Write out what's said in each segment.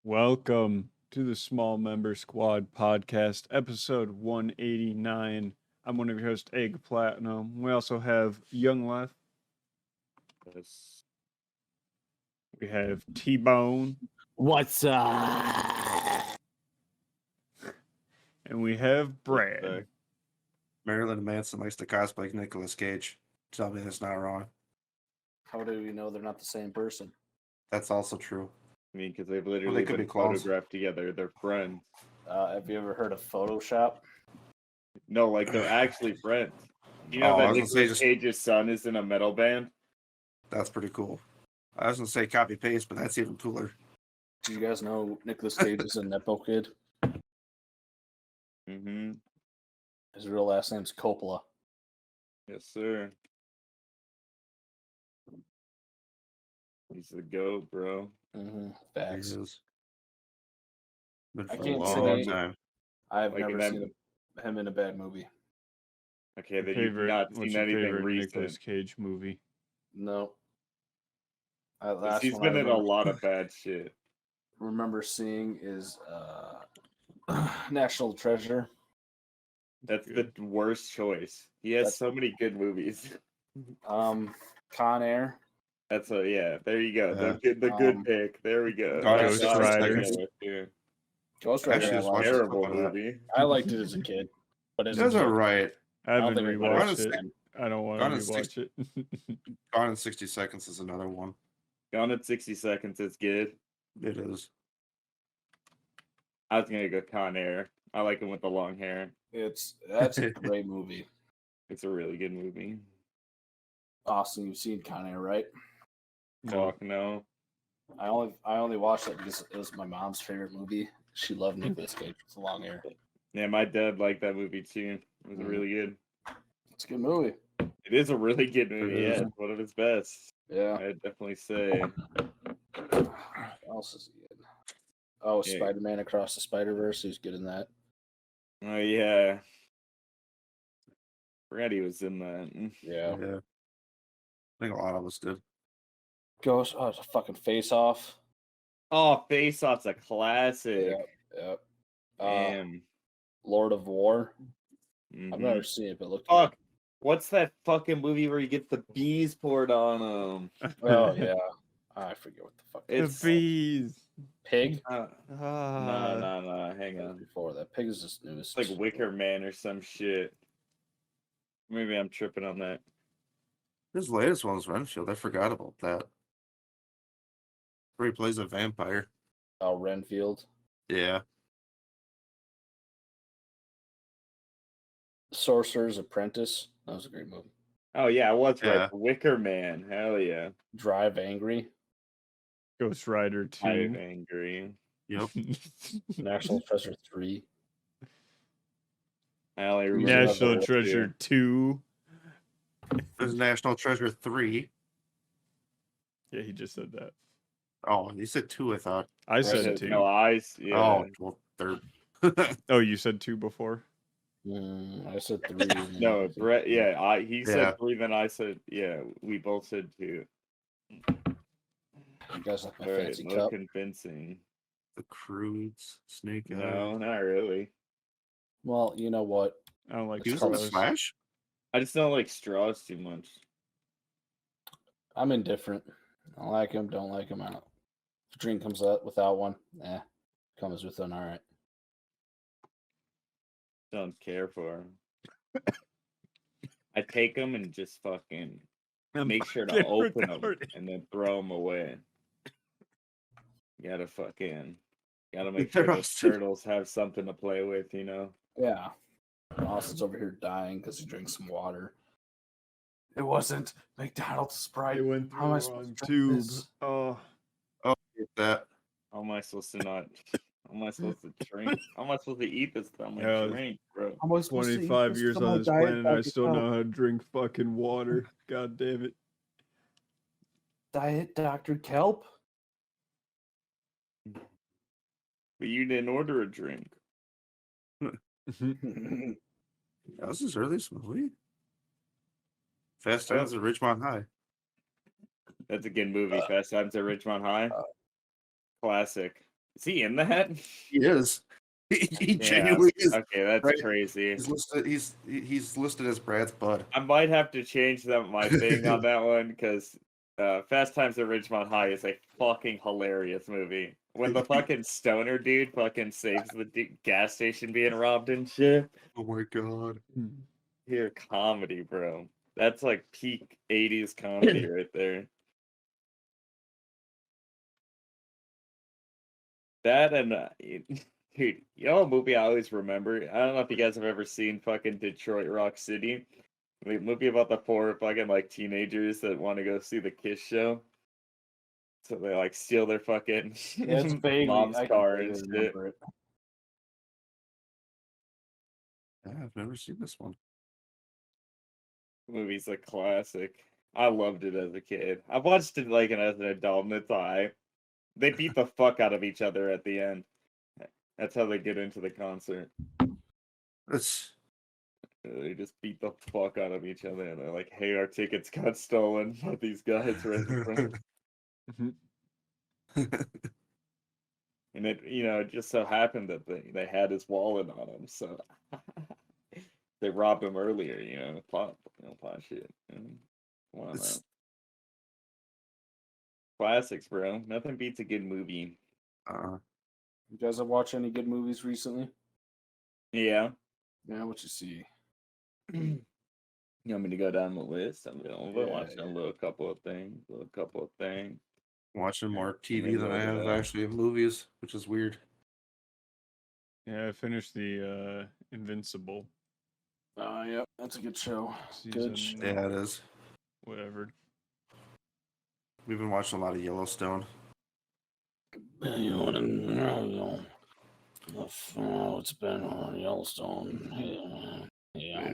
Welcome to the Small Member Squad podcast, episode 189. I'm one of your hosts, Egg Platinum. We also have Young Left. Yes. We have T-Bone. What's up? And we have Brad. Marilyn Manson likes to cosplay Nicolas Cage. Tell me that's not wrong. How do we know they're not the same person? That's also true. I mean, because they've literally could been be clones. photographed together. They're friends. Have you ever heard of Photoshop? No, like they're actually friends. You know I that was gonna say Nicolas Cage's son is in a metal band? That's pretty cool. I was gonna say copy paste, but that's even cooler. Do you guys know Nicolas Cage is a Nepo kid? Mm-hmm. His real last name's Coppola. Yes, sir. He's the GOAT, bro. Mm-hmm. He Facts. is. Been I for a can't long say- time. I've Like never in that- seen him in a bad movie. Okay, that you've not What's seen your anything favorite recent. Nicolas Cage movie? No. 'Cause he's been in a lot of bad shit. remember seeing is National Treasure. That's the worst choice. He has That's- so many good movies. Con Air. That's yeah. There you go. Yeah. The good pick. There we go. Ghost That's what I was Rider. thinking with, yeah. Ghost Rider. Actually, I just liked. watched it. Terrible fuck with that. movie. I liked it as a kid, but as a Those kid, are right. I haven't don't think I rewatched watched it. it. I don't want Gone to in rewatch it. Gone in 60 Seconds is another one. Gone in 60 Seconds. It's good. It is. I was gonna go Con Air. I like him with the long hair. that's a great movie. It's a really good movie. Austin, you've seen Con Air, right? No. Fuck no. I only watched it because it was my mom's favorite movie. She loved Nicolas Cage with the long hair. Yeah, my dad liked that movie too. It was Mhm. really good. It's a good movie. It is a really good movie. It is. Yeah, it's one of his best. Yeah. I'd definitely say. What else is he in? Oh, Yeah. Spider-Man Across the Spider-Verse. He's good in that. Oh yeah. Forgot he was in that. Yeah. Yeah. I think a lot of us did. Ghost. Oh, it's a fucking Face Off. Oh, Face Off's a classic. Yep. Damn. Lord of War. Mhm. I've never seen it, but look. Fuck. What's that fucking movie where you get the bees poured on him? Oh yeah. I forget what the fuck. The It's bees. Pig. no. Hang on. Before that, Pig is just newest. It's like Wicker Man or some shit. Maybe I'm tripping on that. His latest one was Renfield. I forgot about that. Where he plays a vampire. Oh, Renfield. Yeah. Sorcerer's Apprentice. That was a great movie. Oh yeah, I was Yeah. right. Wicker Man. Hell yeah. Drive Angry. Ghost Rider I'm 2. angry. Yep. National Treasure 3. I only remember National the Treasure 2. There's National Treasure 3. Yeah, he just said that. Oh, you said 2, I thought. I said Right. 2. No eyes. Yeah. Oh, well, third. Oh, you said 2 before? I said 3. No, Brett. Yeah, he Yeah. said 3. Then I said we both said 2. You guys like my All right, fancy no cup? convincing. The Crudes, Snake Eye. No, not really. Well, you know what? I don't like He was in the straws. Flash? I just don't like straws too much. I'm indifferent. I like him, don't like him. I don't. If a drink comes out without one, comes with one. All right. Don't care for 'em. I take them and just fucking make sure to fucking open them retarded. and then throw them away. Gotta make They're sure the roasted. turtles have something to play with, you know. Yeah. Austin's over here dying because he drinks some water. It wasn't McDonald's Sprite. It went How am I through supposed on to drink tube. this? Oh, Get that. How am I supposed to not? How am I supposed to drink? How am I supposed to eat this without my Yeah, drink, bro? How am I supposed to eat 25 this years from on my this Diet planet, I Dr. still Coke? know how to drink fucking water. God damn it. Diet Dr. Kelp? But you didn't order a drink. That was his earliest movie. Fast Times at Ridgemont High. That's a good movie. Fast Times at Ridgemont High. Classic. Is he in that? He is. He Yeah. genuinely is. Okay, that's Right. crazy. He's listed as Brad's bud. I might have to change my thing on that one because Fast Times at Ridgemont High is a fucking hilarious movie. When the fucking stoner dude fucking saves the gas station being robbed and shit. Oh my god. Pure comedy, bro. That's like peak 80s comedy right there. That and dude, you know a movie I always remember? I don't know if you guys have ever seen fucking Detroit Rock City. The movie about the 4 fucking like teenagers that want to go see the Kiss show. So they like steal their fucking Yeah, it's vaguely. mom's I can car vaguely and shit. remember it. Yeah, I've never seen this one. Movie's a classic. I loved it as a kid. I've watched it like as an adult, and it's alright. They beat the fuck out of each other at the end. That's how they get into the concert. That's They just beat the fuck out of each other, and they're like, "Hey, our tickets got stolen by these guys right in front." And it, it just so happened that they had his wallet on him, so they robbed him earlier. Plot shit. Come on, man. Classics, bro. Nothing beats a good movie. You guys have watched any good movies recently? Yeah. Yeah, what you see? You want me to go down the list? I'm gonna watch Yeah. a couple of things. watching more Let me TV than I load it have up. actually movies, which is weird. Yeah, I finished the Invincible Yeah, that's a good show. season. Yeah, it is. Whatever. We've been watching a lot of Yellowstone. It's been on Yellowstone. Yeah,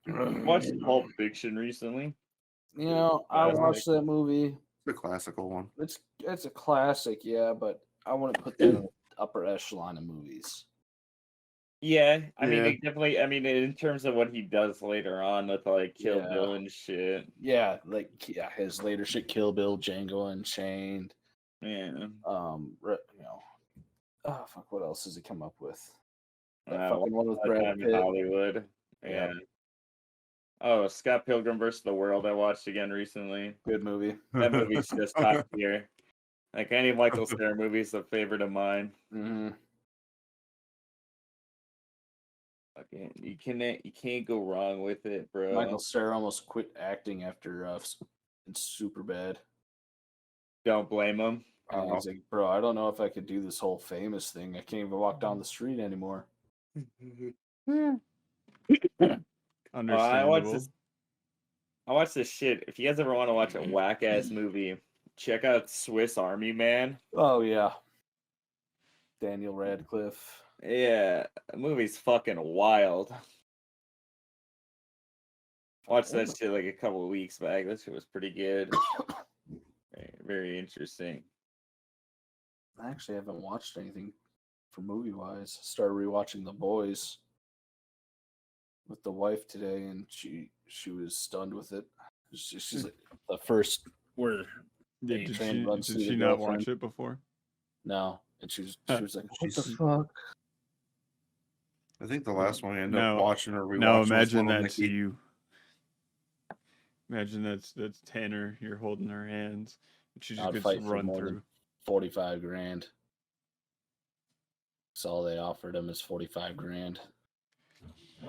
I watched Pulp Fiction recently. I watched that movie. The classical one. It's a classic, yeah, but I wouldn't put that in the upper echelon of movies. Yeah, I mean, Yeah. it definitely. I mean, in terms of what he does later on with like Kill Yeah. Bill and shit. Yeah, his later shit, Kill Bill, Django Unchained. Yeah. Oh fuck, what else does he come up with? That Once fucking one with Upon a Brad Time in Pitt. Hollywood. Yeah. Yeah. Oh, Scott Pilgrim vs. the World I watched again recently. Good movie. That movie's just top tier. Like any Michael Cera movie is a favorite of mine. Mm-hmm. Fucking, you can't go wrong with it, bro. Michael Cera almost quit acting after it's super bad. Don't blame him. And he's like, bro, I don't know if I could do this whole famous thing. I can't even walk down the street anymore. Understandable. I watched this shit. If you guys ever want to watch a whack ass movie, check out Swiss Army Man. Oh yeah, Daniel Radcliffe. Yeah, the movie's fucking wild. Watched that shit like a couple of weeks back. That shit was pretty good. Very, very interesting. I actually haven't watched anything for movie wise. Started rewatching The Boys with the wife today, and she was stunned with it. She's like the first where Did train runs did through she the not girlfriend. watch it before? No, and she was like, "What the She's- fuck?" I think the last one I ended No. up watching or rewatching. No, was imagine Little that's Nicky. you. Imagine that's Tanner. You're holding her hands. And she just I'd gets fight for run more than through. 45 grand. That's all they offered him is 45 grand.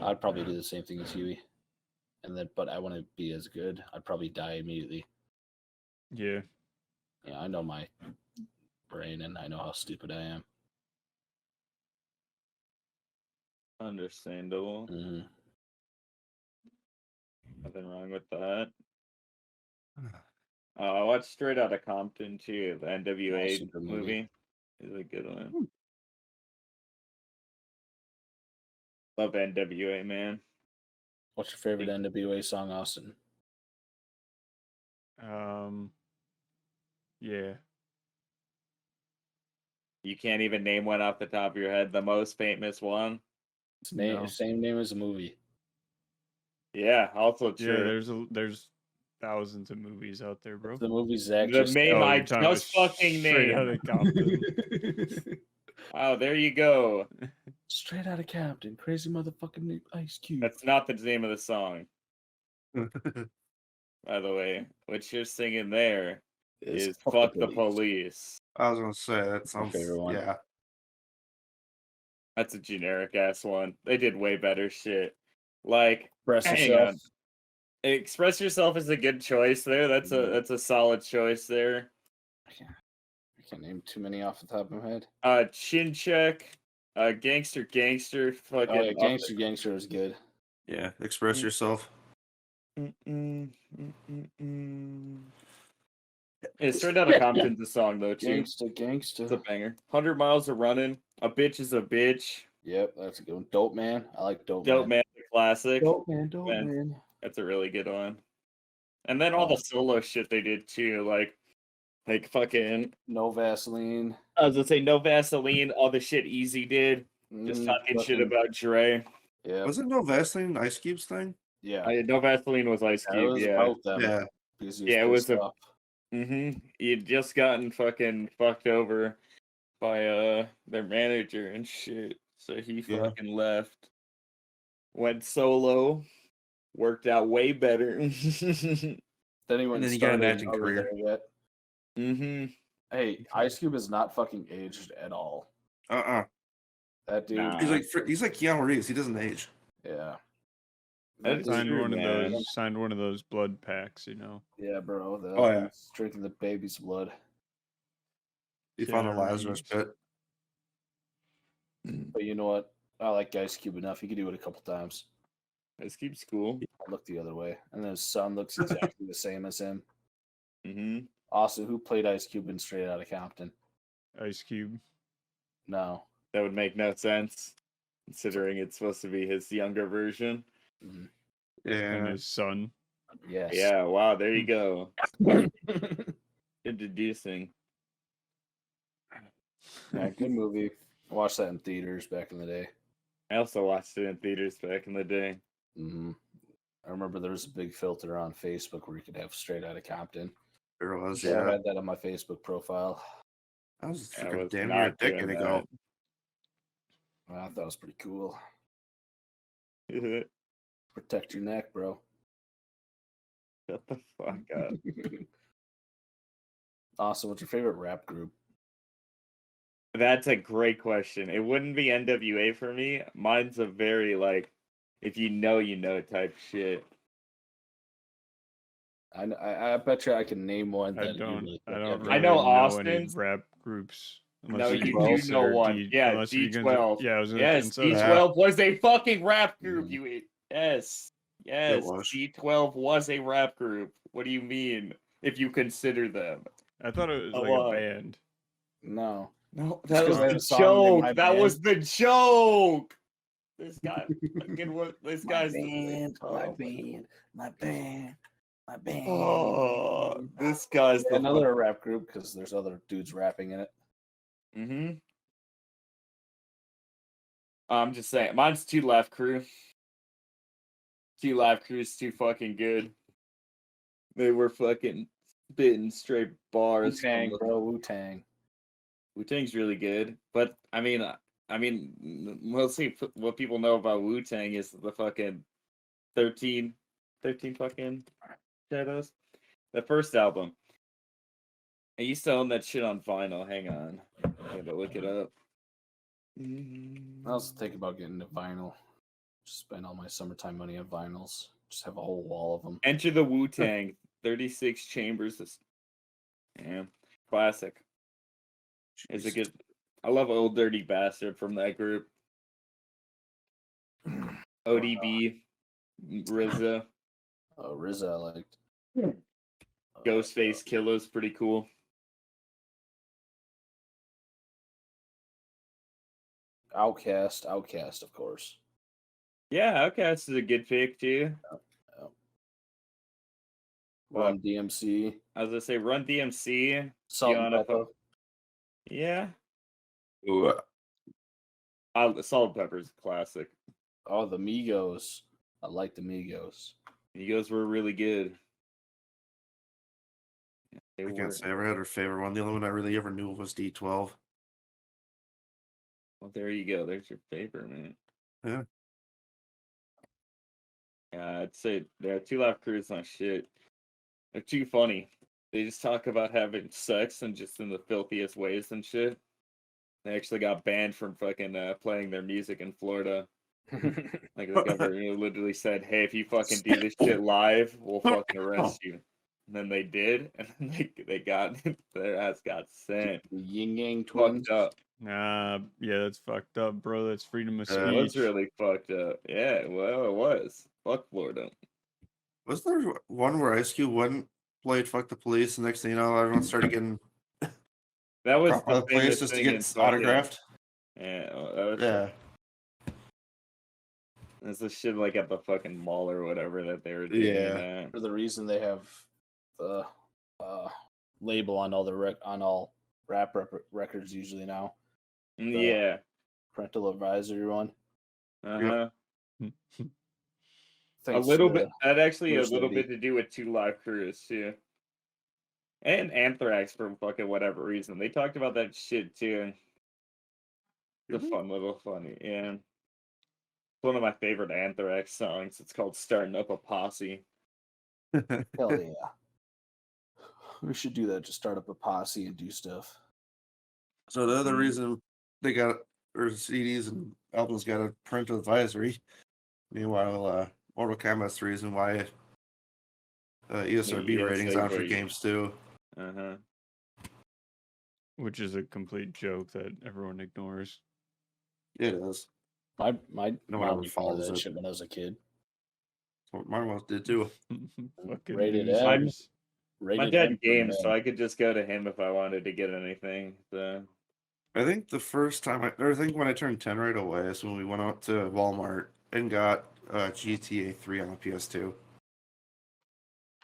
I'd probably do the same thing as Huey. But I wouldn't be as good. I'd probably die immediately. Yeah. Yeah, I know my brain and I know how stupid I am. Understandable. Mm-hmm. Nothing wrong with that. I watched Straight Outta Compton too. The NWA super movie. movie. Is a good one. Love NWA, man. What's your favorite NWA song, Austin? Yeah. You can't even name one off the top of your head. The most famous one. It's No. same name as the movie. Yeah, also Yeah, true. there's thousands of movies out there, bro. The movie Zach The just name Oh, I you're talking about just fucking straight out named. of Compton. Oh, there you go. Straight out of Compton, crazy motherfucking Ice Cube. That's not the name of the song, by the way. What you're singing there is Fuck the Police. I was gonna say that sounds. favorite one. Yeah, That's a generic ass one. They did way better shit. Like, Express hang yourself. on. Express Yourself is a good choice there. That's a solid choice there. I can't name too many off the top of my head. Chin Check, Gangster, fucking. Oh yeah, Gangster is good. yeah. Express yourself. It's straight out of Compton's a song though too. Gangsta. It's a banger. 100 Miles of Running. A Bitch is a Bitch. Yep, that's a good one. Dope Man. I like Dope Dope Man. Man, the classic. Dope Man. Man. That's a really good one. And then all the solo shit they did too, like fucking. No Vaseline. I was gonna say No Vaseline. All the shit Easy did. Just talking shit about Dre. Yeah. Was it No Vaseline Ice Cube's thing? Yeah. No Vaseline was Ice It Cube. was Yeah. about them. Yeah. Because he Yeah, it was pissed off. You'd just gotten fucking fucked over by their manager and shit. So he fucking left. Went solo. Worked out way better. Then he went then and he got an started acting another career. there yet. Hey, Ice Cube is not fucking aged at all. That dude. Nah. He's like Keanu Reeves. He doesn't age. Yeah. That's Signed true, one man. of those. Signed one of those blood packs, you know. Yeah, bro. yeah. Drinking the baby's blood. He found a Keanu Lazarus Reeves. pit. But you know what? I like Ice Cube enough. He could do it a couple times. Ice Cube's cool. I look the other way. And then his son looks exactly the same as him. Mm-hmm. Also, who played Ice Cube in Straight Outta Compton? Ice Cube. No. That would make no sense, considering it's supposed to be his younger version. Mhm. And Yeah. his son. Yes. Yeah, wow, there you go. Introducing. Yeah, good movie. I watched that in theaters back in the day. I also watched it in theaters back in the day. I remember there was a big filter on Facebook where you could have Straight Outta Compton. There was, So I yeah. had that on my Facebook profile. That was I freaking was damn near a not doing decade ago. I thought it was pretty cool. Shut Protect your neck, bro. the fuck up. Awesome. What's your favorite rap group? That's a great question. It wouldn't be NWA for me. Mine's a very if you know type shit. I bet you I can name one. I That you don't. really I think don't. I've Really I know know any Austin's. rap groups. No, you you do know consider one. Yeah, unless you consider- D12. Yeah, I was gonna Yes, consider that. D12 was a fucking rap group. Mhm. Yes, was. D12 was a rap group. What do you mean? If you consider them? I thought it was A like lot. a band. No. No, Just that was 'cause I have the a song named joke. My That Band. was the joke. This guy, fucking what? This guy's My band. Oh, this guy's the Another rap group because there's other dudes rapping in it. Mm-hmm. I'm just saying, mine's Two Live Crew. Two Live Crew's too fucking good. They were fucking spitting straight bars. Wu-Tang, bro. Wu-Tang. Wu-Tang's really good, but I mean, mostly what people know about Wu-Tang is the fucking 13 fucking shadows. The first album. I used to own that shit on vinyl. Hang on, I gotta look it up. I also think about getting into vinyl. Just spend all my summertime money on vinyls. Just have a whole wall of them. Enter the Wu-Tang. 36 Chambers. Yeah, classic. Is it good? I love Old Dirty Bastard from that group. ODB, RZA, RZA I liked. Ghostface Killah's pretty cool. Outcast, of course. Yeah, Outkast is a good pick too. Run DMC. I was gonna say Run DMC. Salt and Tiana, Pepper. Yeah. Ooh, Salt and Pepper's a classic. Oh, the Migos. I like the Migos. Migos were really good. They I were. can't say I ever had a favorite one. The only one I really ever knew was D12. Well, there you go. There's your favorite, man. Yeah. Yeah, I'd say yeah, Two Live Crew is not shit. They're too funny. They just talk about having sex and just in the filthiest ways and shit. They actually got banned from fucking playing their music in Florida. Like the governor literally said, "Hey, if you fucking do this shit live, we'll fucking arrest you." And then they did, and then they got their ass got sent. The Yin Yang twins. Fucked up. Nah, yeah, that's fucked up, bro. That's freedom of Yeah. It was speech. really fucked up. Yeah, well, it was. Fuck Florida. Was there one where Ice Cube went played "Fuck the Police"? And next thing you know, everyone started getting That was dropped by the the police famous just to thing get in fucking. autographed. Yeah, that was Yeah. That's the shit like at the fucking mall or whatever that they were doing. Yeah. For the reason they have the label on all on all rap records usually now. Yeah. Parental advisory one. Uh-huh. A Thanks little to bit. That actually a First little Lady. bit to do with Two Live Crews too. And Anthrax for fucking whatever reason. They talked about that shit too. The Really? fun little funny. Yeah. One of my favorite Anthrax songs. It's called Starting Up a Posse. Hell yeah. We should do that. Just start up a posse and do stuff. So the other Mhm. reason they got or CDs and albums got a parental advisory. Meanwhile, Mortal Kombat's the reason why ESRB Yeah, ratings on for segue. games too. Uh-huh. Which is a complete joke that everyone ignores. It is. My No one mom ever used to love follows that it. shit when I was a kid. What mine once did too. Fucking Rated M. losers. My Rated dad M for games, so men. I could just go to him if I wanted to get anything. So I think the first time I think when I turned 10 right away is when we went out to Walmart and got GTA 3 on the PS2.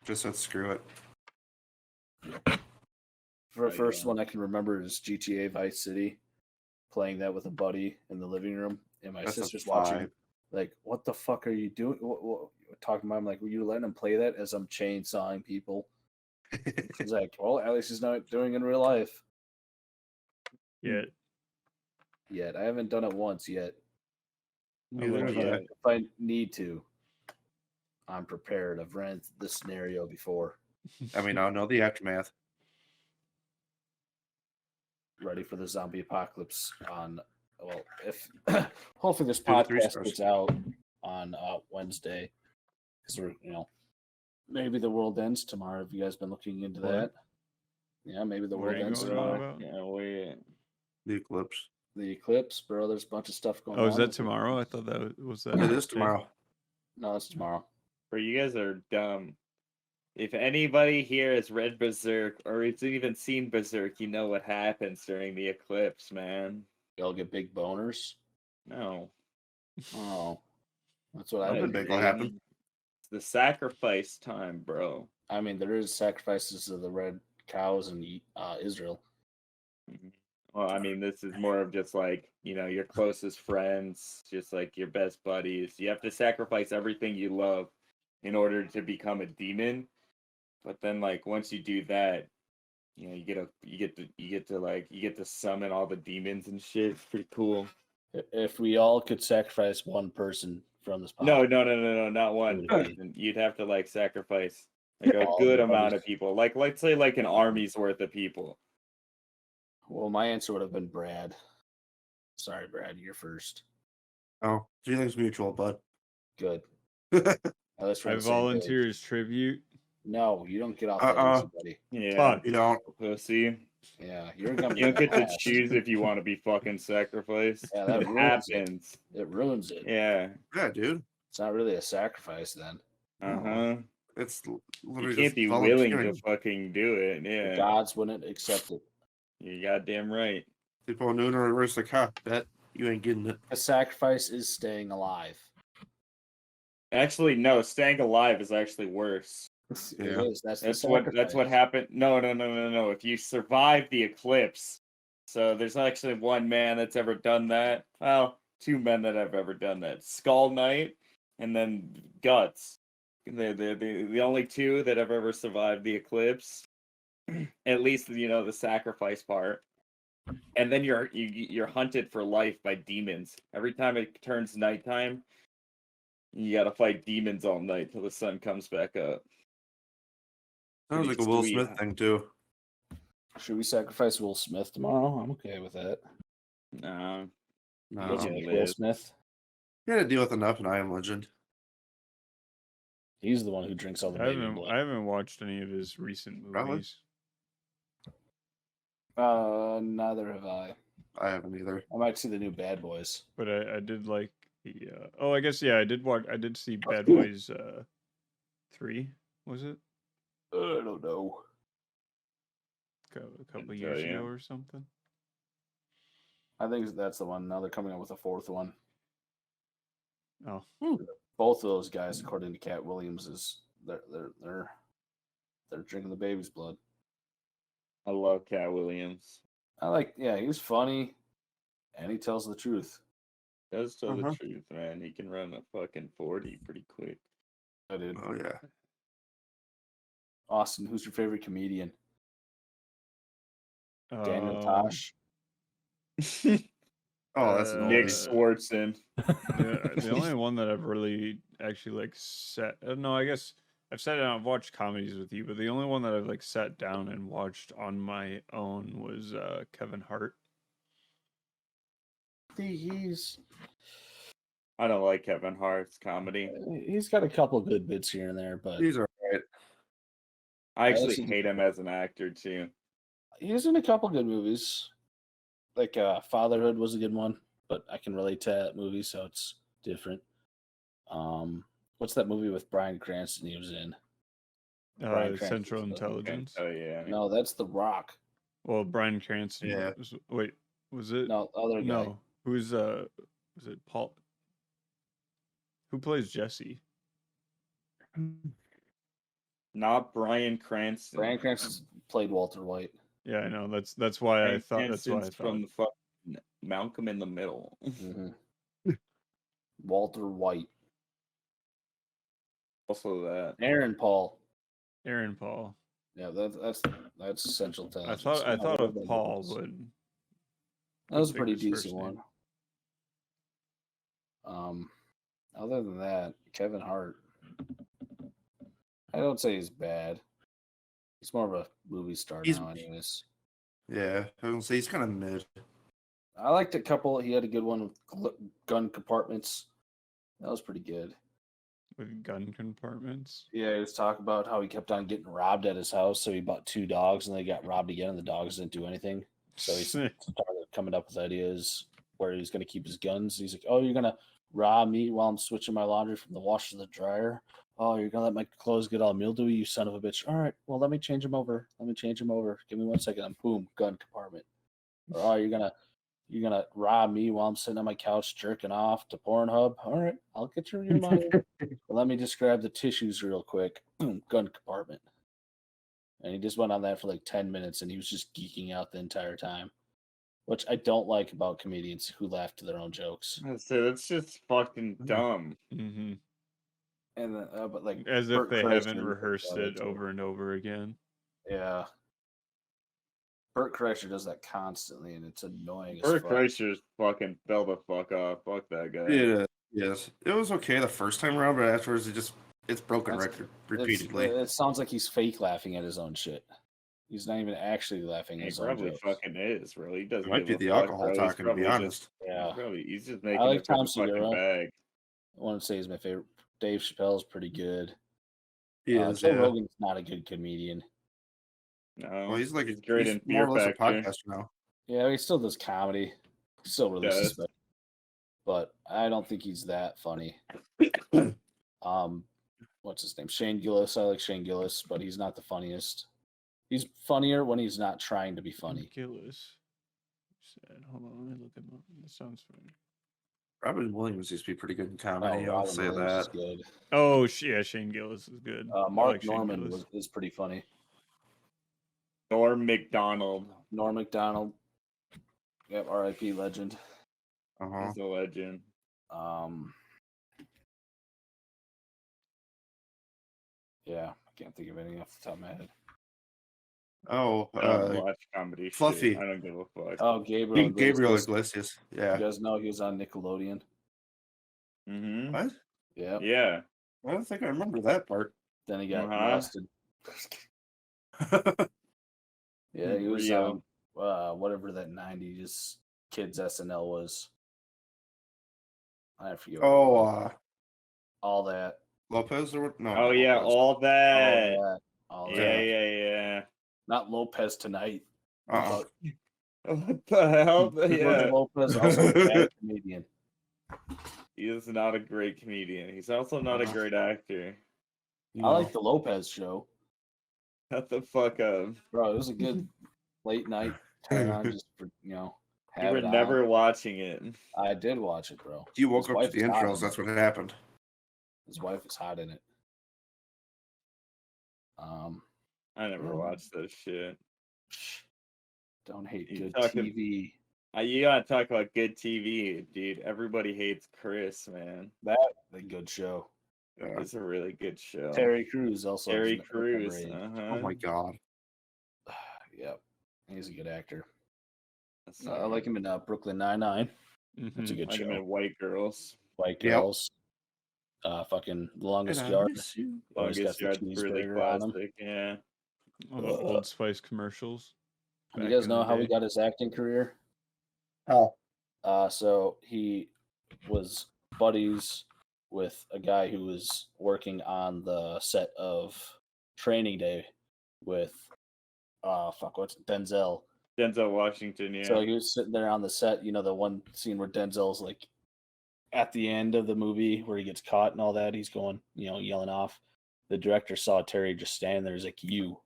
Just said screw it. The Oh, first yeah. one I can remember is GTA Vice City. Playing that with a buddy in the living room, and my That's a sister's watching. vibe. Like, what the fuck are you doing? Talking about, I'm like, were you letting him play that as I'm chainsawing people? She's like, well, at least he's not doing it in real life Yet. yet. I haven't done it once yet. Neither Not have I. yet. If I need to, I'm prepared. I've ran this scenario before. I mean, I know the aftermath. Ready for the zombie apocalypse on. Well, if hopefully this 2 to 3 podcast stars. gets out on Wednesday, because we're maybe the world ends tomorrow. Have you guys been looking into What? that? Yeah, maybe the What world are you ends going on tomorrow. about? Yeah, wait. The eclipse. The eclipse, bro. There's a bunch of stuff going on. Oh, is that tomorrow? I thought that was that. It is day. tomorrow. No, it's tomorrow. Bro, you guys are dumb. If anybody here has read Berserk or has even seen Berserk, you know what happens during the eclipse, man. Y'all get big boners. No. Oh, that's what I've Nothing been big will reading. happen. It's the sacrifice time, bro. I mean, there is sacrifices of the red cows in Israel. Well, I mean, this is more of just like, your closest friends, just like your best buddies. You have to sacrifice everything you love in order to become a demon. But then, like, once you do that, you get to summon all the demons and shit. It's pretty cool. If we all could sacrifice one person from this No, podcast, not one would it be? person. You'd have to like sacrifice like a All good the amount buddies. of people. Like, let's say like an army's worth of people. Well, my answer would have been Brad. Sorry, Brad, you're first. Oh, feelings mutual, bud. Good. At least we're I on the same volunteer page. as tribute. No, you don't get off that easy, buddy. Yeah, Fuck. You don't. pussy. Yeah, you're gonna You don't get to last. choose if you want to be fucking sacrificed. Yeah, that It ruins it. happens. It ruins it. Yeah. Yeah, dude. It's not really a sacrifice then. Uh-huh. It's You literally can't just be willing to volunteering. fucking do it. The Yeah. gods wouldn't accept it. You're goddamn right. People noon or reverse like, huh, bet you ain't getting it. A sacrifice is staying alive. Actually, no, staying alive is actually worse. It Yeah. is. That's That's the what sacrifice. happened. No. If you survive the eclipse, so there's actually one man that's ever done that. Well, two men that have ever done that. Skull Knight and then Guts. They're the only two that have ever survived the eclipse. at least the sacrifice part. And then you're hunted for life by demons. Every time it turns nighttime, you gotta fight demons all night till the sun comes back up. Sounds like a Pretty Will sweet. Smith thing too. Should we sacrifice Will Smith tomorrow? I'm okay with that. Nah, You No, guys Yeah, like it Will is. Smith? he had to deal with enough in I Am Legend. He's the one who drinks all the I baby haven't blood. I haven't watched any of his recent Probably. movies. Neither have I. I haven't either. I might see the new Bad Boys. But I did like the I guess I did see Bad Boys 3, was it? I don't know. A couple Couldn't years tell you. ago or something. I think that's the one. Now they're coming out with a fourth one. Oh. Both of those guys, according to Cat Williams, is they're drinking the baby's blood. I love Cat Williams. He's funny, and he tells the truth. Does tell the Uh-huh. truth, man. He can run a fucking 40 pretty quick. I did. Oh yeah. Austin, who's your favorite comedian? Daniel Um, Tosh. Oh, that's an Nick oldie. Swartzen. the only one that I've really actually like sat no, I guess I've sat down, I've watched comedies with you, but the only one that I've like sat down and watched on my own was Kevin Hart. He's I don't like Kevin Hart's comedy. he's got a couple good bits here and there, but These are right. I actually actually- hate him as an actor too. he's in a couple good movies. Like Fatherhood was a good one, but I can relate to that movie, so it's different. What's that movie with Bryan Cranston he was in? Bryan Central Cranston's Intelligence. Oh yeah. No, that's The Rock. Well, Bryan Cranston. Yeah. Was it? No, other guy. No. Who's was it Paul? Who plays Jesse? Not Bryan Cranston. Bryan Cranston played Walter White. Yeah, I know. That's why Bryan I thought. That's why I Cranston's thought. from the fucking Malcolm in the Middle. Walter White. Also that. Aaron Paul. Aaron Paul. Yeah, that's Central I Intelligence. thought of that Paul, was. but That was a think pretty his first decent name. one. Other than that, Kevin Hart. I don't say he's bad. He's more of a movie star He's- now, anyways. Yeah, I was gonna say he's kind of mid. I liked a couple. He had a good one with gun compartments. That was pretty good. with gun compartments. Yeah, he was talking about how he kept on getting robbed at his house, so he bought 2 dogs, and they got robbed again, and the dogs didn't do anything. So he started coming up with ideas where he's going to keep his guns. He's like, "Oh, you're going to rob me while I'm switching my laundry from the washer to the dryer? Oh, you're going to let my clothes get all mildewy, you son of a bitch. All right, well, let me change them over. Give me 1 second." And boom, gun compartment. Or, "Oh, you're gonna rob me while I'm sitting on my couch jerking off to Pornhub. All right, I'll get your money. Well, let me just grab the tissues real quick. Boom, gun compartment." And he just went on that for like 10 minutes, and he was just geeking out the entire time, which I don't like about comedians who laugh to their own jokes. So that's just fucking dumb. Mm-hmm. And but like As if Bert they Kreischer haven't does rehearsed that it too. over and over again. Yeah. Bert Kreischer does that constantly, and it's annoying as Bert fuck. Kreischer's fucking fell the fuck off. Fuck that guy. Yeah, yes, it was okay the first time around, but afterwards it's broken That's- record repeatedly. It sounds like he's fake laughing at his own shit. He's not even actually laughing at He his own probably jokes. fucking is, really. He doesn't It might give be a the fuck, alcohol bro. He's talking, to be probably honest. Yeah. He's just making like it for Tom the fucking Segura. bag. I want to say he's my favorite. Dave Chappelle's pretty good. He is, Joe yeah. Rogan's not a good comedian. No, Well, he's like he's great in more Fear or less a Factor. podcaster now. Yeah, he still does comedy. He still releases Does. stuff. But I don't think he's that funny. What's his name? Shane Gillis. I like Shane Gillis, but he's not the funniest. He's funnier when he's not trying to be funny. Gillis. Said, hold on, let me look him up. This sounds familiar. Robin Williams used to be pretty good in comedy. I'll Robin say Williams is that. good. Oh, yeah, Shane Gillis is good. I Mark like Shane Norman Gillis. is pretty funny. Norm McDonald Norm Macdonald. Yep, R.I.P. legend. Uh-huh. is a legend. Yeah, I can't think of anything off the top of my head. Oh, I don't watch comedy Fluffy. shit. I don't give a fuck. Oh, Gabriel Gabriel Iglesias. Iglesias. You Yeah. guys know he was on Nickelodeon. Mm-hmm. What? Yeah. Yeah. I don't think I remember that part. Then he got Uh-huh. arrested. Yeah, he was Rio. on whatever that '90s kids SNL was. I forget. What it was. All that. Lopez or what? No. Oh yeah, Lopez. all that. All Yeah, that. yeah. Not Lopez Tonight. Uh-uh. What the hell? George Yeah. Lopez, also a bad comedian. He is not a great comedian. He's also not a great actor. I like the Lopez Show. Shut the fuck up. Bro, it was a good late night turn on just for, You have were it on. never watching it. I did watch it, bro. You woke His up to wife the is hot intros. in That's it. what happened. His wife is hot in it. I never watched that shit. Don't hate You good talking- TV. You gotta talk about good TV, dude. Everybody hates Chris, man. That's a good show. Yeah. It's a really good show. Terry Crews also. Terry is Crews. underrated. Oh my god. Yep, he's a good actor. That's I like him in Brooklyn Nine-Nine. Mm-hmm. That's a good like him show. in White Girls. White Yep. Girls. Fucking Longest And I Yard. miss you. Always got Longest the Yard's really cheeseburger on him. classic. Yeah. All the Old Spice commercials. You back guys in know the how he day. got his acting career? How? So he was buddies with a guy who was working on the set of Training Day with what's Denzel. Denzel Washington, yeah. So he was sitting there on the set, the one scene where Denzel's like at the end of the movie where he gets caught and all that, he's going, yelling off. The director saw Terry just standing there. He's like, you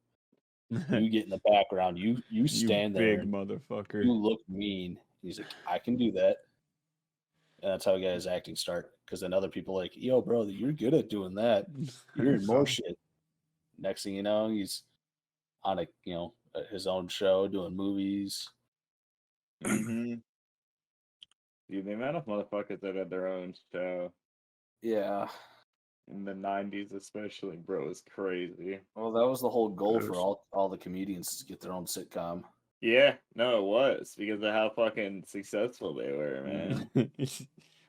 get in the background, you stand there, big motherfucker. you look mean. He's like, I can do that. And that's how he got his acting start. Because then other people like, yo, bro, you're good at doing that. You're in more shit. Next thing you know, he's on his own show doing movies. Mm-hmm. Dude, the amount of motherfuckers that had their own show Yeah. in the 90s, especially, bro, is crazy. Well, that was the whole goal for all the comedians to get their own sitcom. Yeah, no, it was because of how fucking successful they were, man.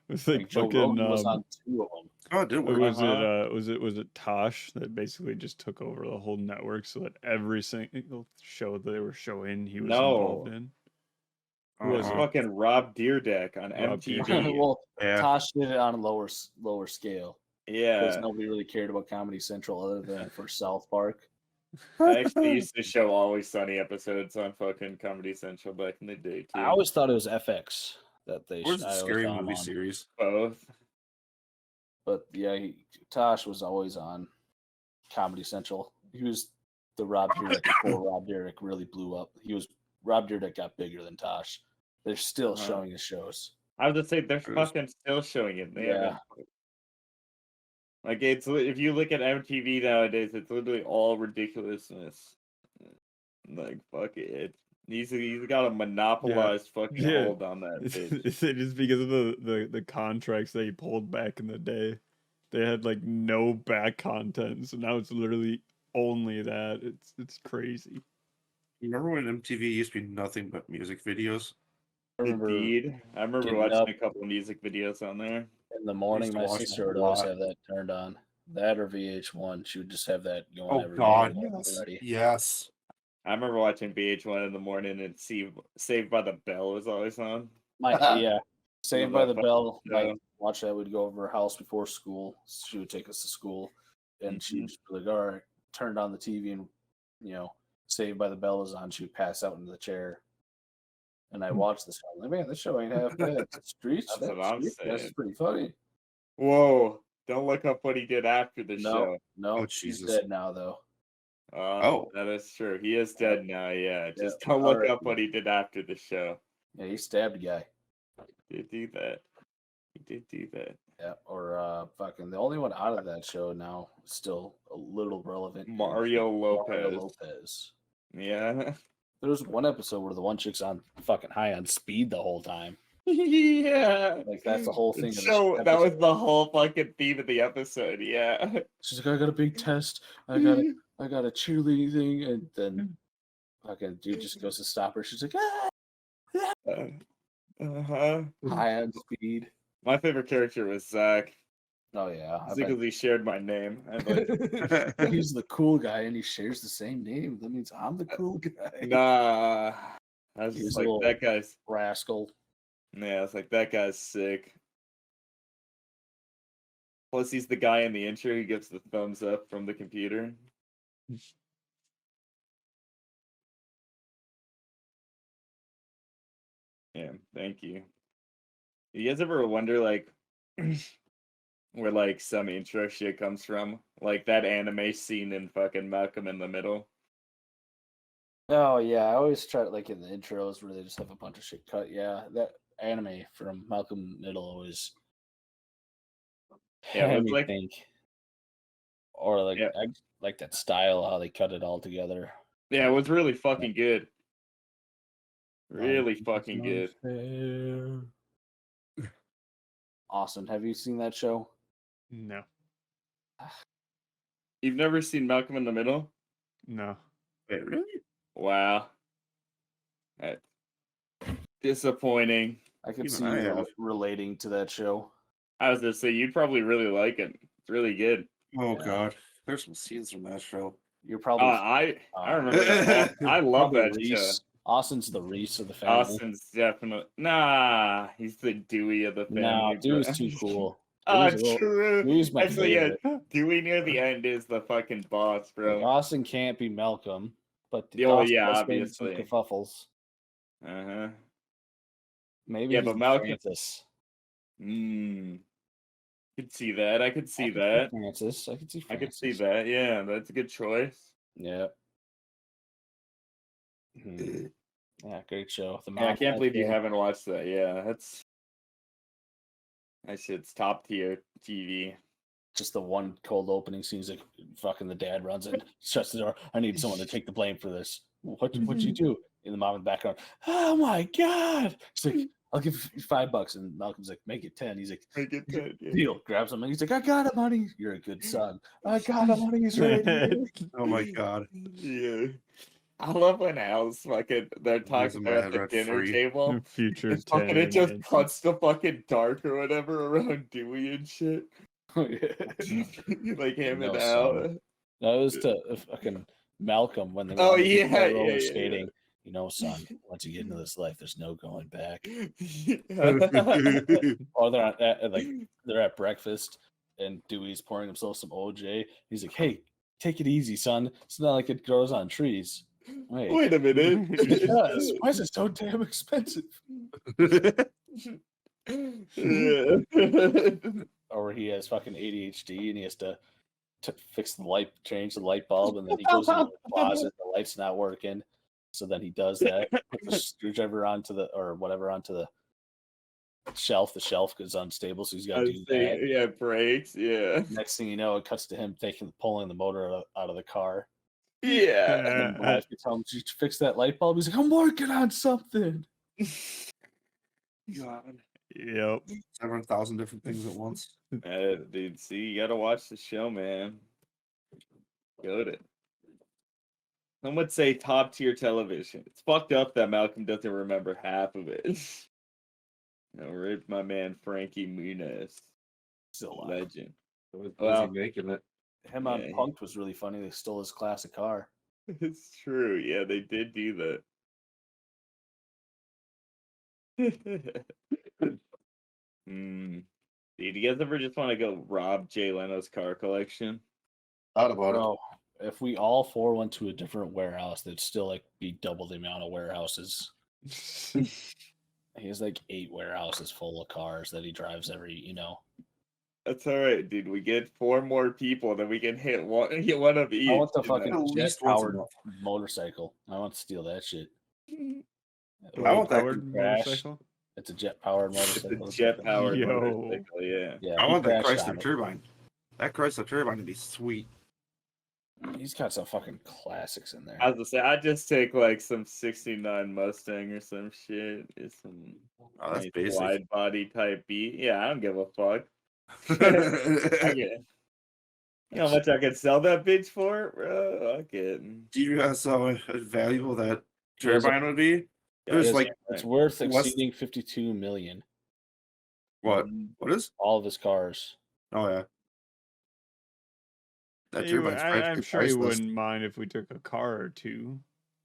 It was like Joe fucking. Rogan was on 2 of them. Oh, it did work. Was it Tosh that basically just took over the whole network so that every single show they were showing he was involved in? It was fucking Rob Dyrdek on MTV. Well, Yeah. Tosh did it on a lower scale. Yeah, Because nobody really cared about Comedy Central other than for South Park. I actually used to show Always Sunny episodes on fucking Comedy Central back in the day too. I always thought it was FX that they. Where's the I always scary saw him movie on. both. series? But yeah, Tosh was always on Comedy Central. He was the Rob Dyrdek before Rob Dyrdek really blew up. Rob Dyrdek got bigger than Tosh. They're still showing his shows. I was gonna say they're fucking still showing it. They haven't- Like it's if you look at MTV nowadays, it's literally all ridiculousness. Like fuck it. He's got a monopolized fucking hold on that bitch. It's just because of the contracts they pulled back in the day. They had like no back content, so now it's literally only that. It's crazy. You remember when MTV used to be nothing but music videos? Indeed. I remember getting watching up a couple of music videos on there. in the morning. Used to My watch sister them would a always lot. have that turned on. That or VH1. She would just have that going Oh every God, day. yes, Already. yes. I remember watching VH1 in the morning and Saved by the Bell was always on. Saved Love by that the Bell. fucking Like watch that. We'd go over her house before school. She would take us to school, and she'd Mhm. just be like, "All right," turned on the TV, and Saved by the Bell was on. She would pass out into the chair, and I watched the show. I'm like, man, this show ain't half bad. Streets, That's what I'm That's saying. pretty funny. Whoa. Don't look up what he did after the show. No, Oh, she's Jesus. dead now though. Oh. That is true. He is dead now, yeah. Just Yeah, don't look alright. up what he did after the show. Yeah, he stabbed a guy. He did do that. He did do that. Yeah, or fucking the only one out of that show now is still a little relevant. is Mario Mario Lopez. Lopez. Yeah. There was one episode where the one chick's on fucking high on speed the whole time. Yeah. Like that's the whole thing. Of the So that episode. was the whole fucking theme of the episode, yeah. She's like, I got a big test. I got a cheerleading thing, and then Fucking dude just goes to stop her. She's like, ah! Uh-huh. High on speed. My favorite character was Zach. Oh yeah, I bet. Because he shared my name. And like, He's the cool guy and he shares the same name. That means I'm the cool guy. nah. I was He's just a like, little that guy's. rascal. Yeah, I was like, that guy's sick. Plus, he's the guy in the intro who gives the thumbs up from the computer. Yeah, thank you. You guys ever wonder, like, where, like, some intro shit comes from? Like, that anime scene in fucking Malcolm in the Middle. Oh yeah, I always try to like in the intros where they just have a bunch of shit cut. Yeah, that anime from Malcolm Middle always Yeah, it had was me like, think. Or like yeah, I like that style how they cut it all together. yeah, it was really fucking good. Really Life fucking is good. unfair. Austin, have you seen that show? No, You've never seen Malcolm in the Middle? no. Wait, really? Wow. That's disappointing. I could Even see I you have. relating to that show. I was gonna say you'd probably really like it. It's really good. Oh Yeah. god, there's some scenes from that show. You're probably I remember that. I love probably that show. Reese. Austin's the Reese of the family. Austin's definitely he's the Dewey of the No, family. Dewey's bro. too cool. Ah, Dewey's a little- true. Dewey's my Actually, favorite. yeah, Dewey near the end is the fucking boss, Like, bro. Austin can't be Malcolm, but Oh, Austin yeah, does maybe some obviously. kerfuffles. Uh-huh. Maybe Yeah, he's but Malcolm. Francis. Could see that. I could see I could that. Francis. I could see I Francis. could see that. Yeah, that's a good choice. Yeah. Yeah, great show. The Yeah, I mom can't believe you show. haven't watched that. Yeah, that shit's top tier TV. Just the one cold opening scene. He's like, fucking the dad runs in, shuts the door. I need someone to take the blame for this. What'd you do? And the mom in the background, oh my God. She's like, I'll give you $5. And Malcolm's like, make it 10. He's like, Make it 10, yeah. deal. Grabs him and he's like, I got him, honey. You're a good son. I got him, honey. He's right here. Oh my god. Yeah. I love when Al's fucking they're talking Losing my at head the rent dinner free. table. Future And fucking 10. it just and- cuts to fucking dark or whatever around Dewey and shit. Like him and No, Al. son. That was to fucking Malcolm when they Oh, wanted to yeah, go yeah, roller yeah, skating. You know, son, once you get into this life, there's no going back. Or they're at breakfast and Dewey's pouring himself some OJ. He's like, "Hey, take it easy, son. It's not like it grows on trees." Wait a minute. It does. Why is it so damn expensive? Yeah. Or he has fucking ADHD and he has to fix the light, change the light bulb, and then he goes into the closet. The light's not working, so then he does that. Put the screwdriver onto the shelf. The shelf is unstable, so he's got to do that. Yeah, brakes. Yeah. Next thing you know, it cuts to him pulling the motor out of the car. Yeah. And then the wife can tell him, "Did you fix that light bulb?" He's like, "I'm working on something." God. Yep. 7,000 different things at once. Dude, see, you gotta watch the show, man. Go to it. Some would say top tier television. It's fucked up that Malcolm doesn't remember half of it. Rip my man Frankie Muniz. Still alive. Legend. Was Well, he making it? Him on Yeah. Punked was really funny. They stole his classic car. It's true. Yeah, they did do that. Dude, you guys ever just want to go rob Jay Leno's car collection? Thought about it. Bro, if we all four went to a different warehouse, there'd still like be double the amount of warehouses. He has like 8 warehouses full of cars that he drives every. That's all right, dude. We get 4 more people, then we can hit one of each. I want the you know? fucking At least once a jet-powered month. motorcycle. I want to steal that shit. I want that Powered crash. motorcycle. It's a jet-powered It's motorcycle. a jet-powered Yo. motorcycle, yeah. Yeah, I he want that crashed on Chrysler it. turbine. That Chrysler turbine would be sweet. He's got some fucking classics in there. I was gonna say, I'd just take like some 69 Mustang or some shit. It's some Oh, that's nice basic. wide body type beat. Yeah, I don't give a fuck. I get it. You know how much I could sell that bitch for, bro? Okay. Do you guys know how valuable that Yes, turbine would be? Yeah, There's Yes, like it's worth less- exceeding 52 million. what? Mhm. What is? All of his cars. Oh yeah. That He would- turbine's I'm practically sure he priceless. wouldn't mind if we took a car or two.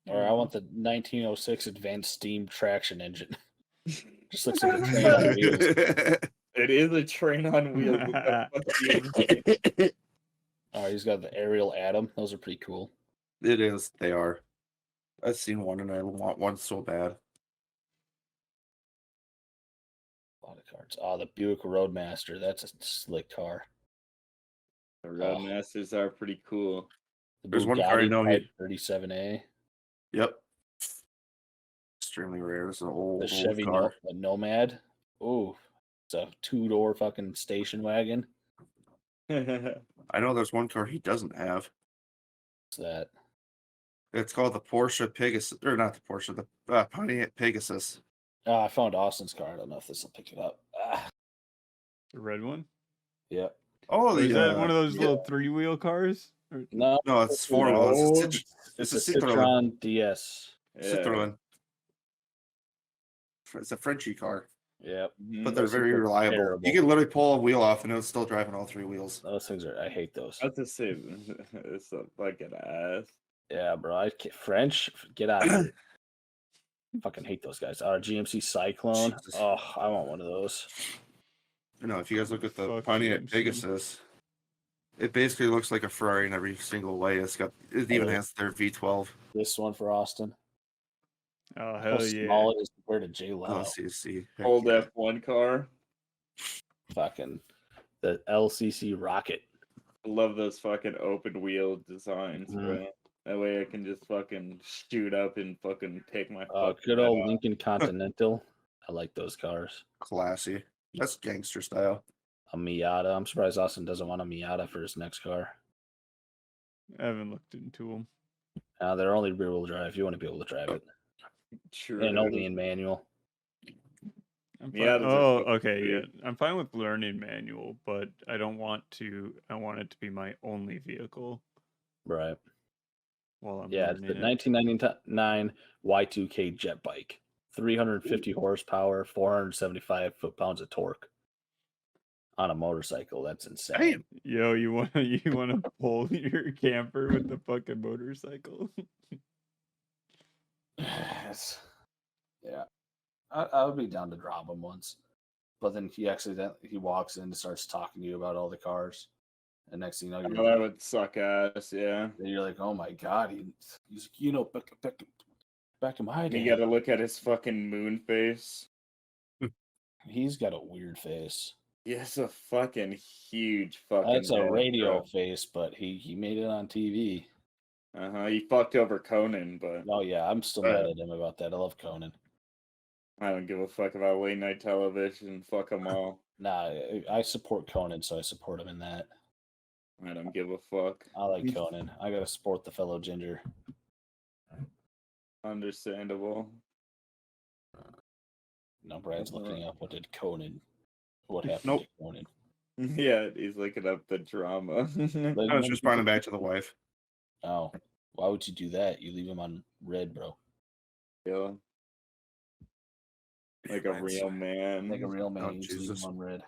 Or I want the 1906 advanced steam traction engine. Just looks like a train on wheels. It is a train on wheels. What the fuck do you mean? Oh, he's got the aerial Atom. Those are pretty cool. It is. They are. I've seen one and I want one so bad. A lot of cards. Oh, the Buick Roadmaster. That's a slick car. The Roadmasters are pretty cool. The There's one car I Bugatti know Type 37A. Yep. Extremely rare. This is an The old Chevy car. the Nomad. Ooh, it's a 2-door fucking station wagon. I know there's one car he doesn't have. What's that? It's called the Porsche Pegasus, or not the Porsche, the Pontiac Pegasus. Oh, I found Austin's car. I don't know if this will pick it up. Ah, The red one? yep. Oh, Or is that one of those yeah. little 3-wheel cars? Or- No, No, it's 4 wheels. No. It's it's a a Citroen. Citroen DS. Yeah. Citroen. It's a Frenchy car, Yep. Mhm. but they're Those very things are reliable. terrible. You can literally pull a wheel off and it's still driving all 3 wheels. Those things are. I hate those. I was to say, it's a fucking ass. Yeah, bro. French. Get out of here. Fucking hate those guys. GMC Cyclone. Jesus. Oh, I want one of those. You know, if you guys look at the Fuck Pontiac GMC. Pegasus, it basically looks like a Ferrari in every single way. It even Oh. has their V12. This one for Austin. Oh, How hell yeah. small it is compared to J Leno. LCC. Heck Old yeah. F1 car. Fucking the LCC Rocket. I love those fucking open wheel designs, Mhm. bro. That way I can just fucking shoot up and fucking take my fucking Good head old off. Lincoln Continental. I like those cars. Classy. That's gangster style. A Miata. I'm surprised Austin doesn't want a Miata for his next car. I haven't looked into them. They're only rear wheel drive. You want to be able to drive it. True. And only in manual. I'm Yeah, fine. those are Oh, fucking okay. Yeah, sweet. I'm fine with learning manual, but I don't want to. I want it to be my only vehicle Right. while I'm Yeah, it's the learning it. 1999 Y2K jet bike. 350 horsepower, 475 foot-pounds of torque. On a motorcycle. That's insane. Damn. Yo, you want to pull your camper with the fucking motorcycle? Yes. Yeah. I would be down to drop him once. But then he walks in and starts talking to you about all the cars. And next thing you know, Oh, that would suck ass, yeah. you're like, oh my god, he's back in my day. You gotta look at his fucking moon face. He's got a weird face. He has a fucking huge fucking That's a head, radio bro. face, but he made it on TV. He fucked over Conan, but Oh yeah, I'm still mad at him about that. I love Conan. I don't give a fuck about late night television. Fuck them all. Nah, I support Conan, so I support him in that. I don't give a fuck. I like Conan. I gotta support the fellow ginger. Understandable. No, Brad's looking up what happened Nope. to Conan. Yeah, he's looking up the drama. I was responding back to the wife. Oh, why would you do that? You leave him on red, bro. Yeah. Like a real man. Like a real man, Oh, you just leave Jesus. him on red.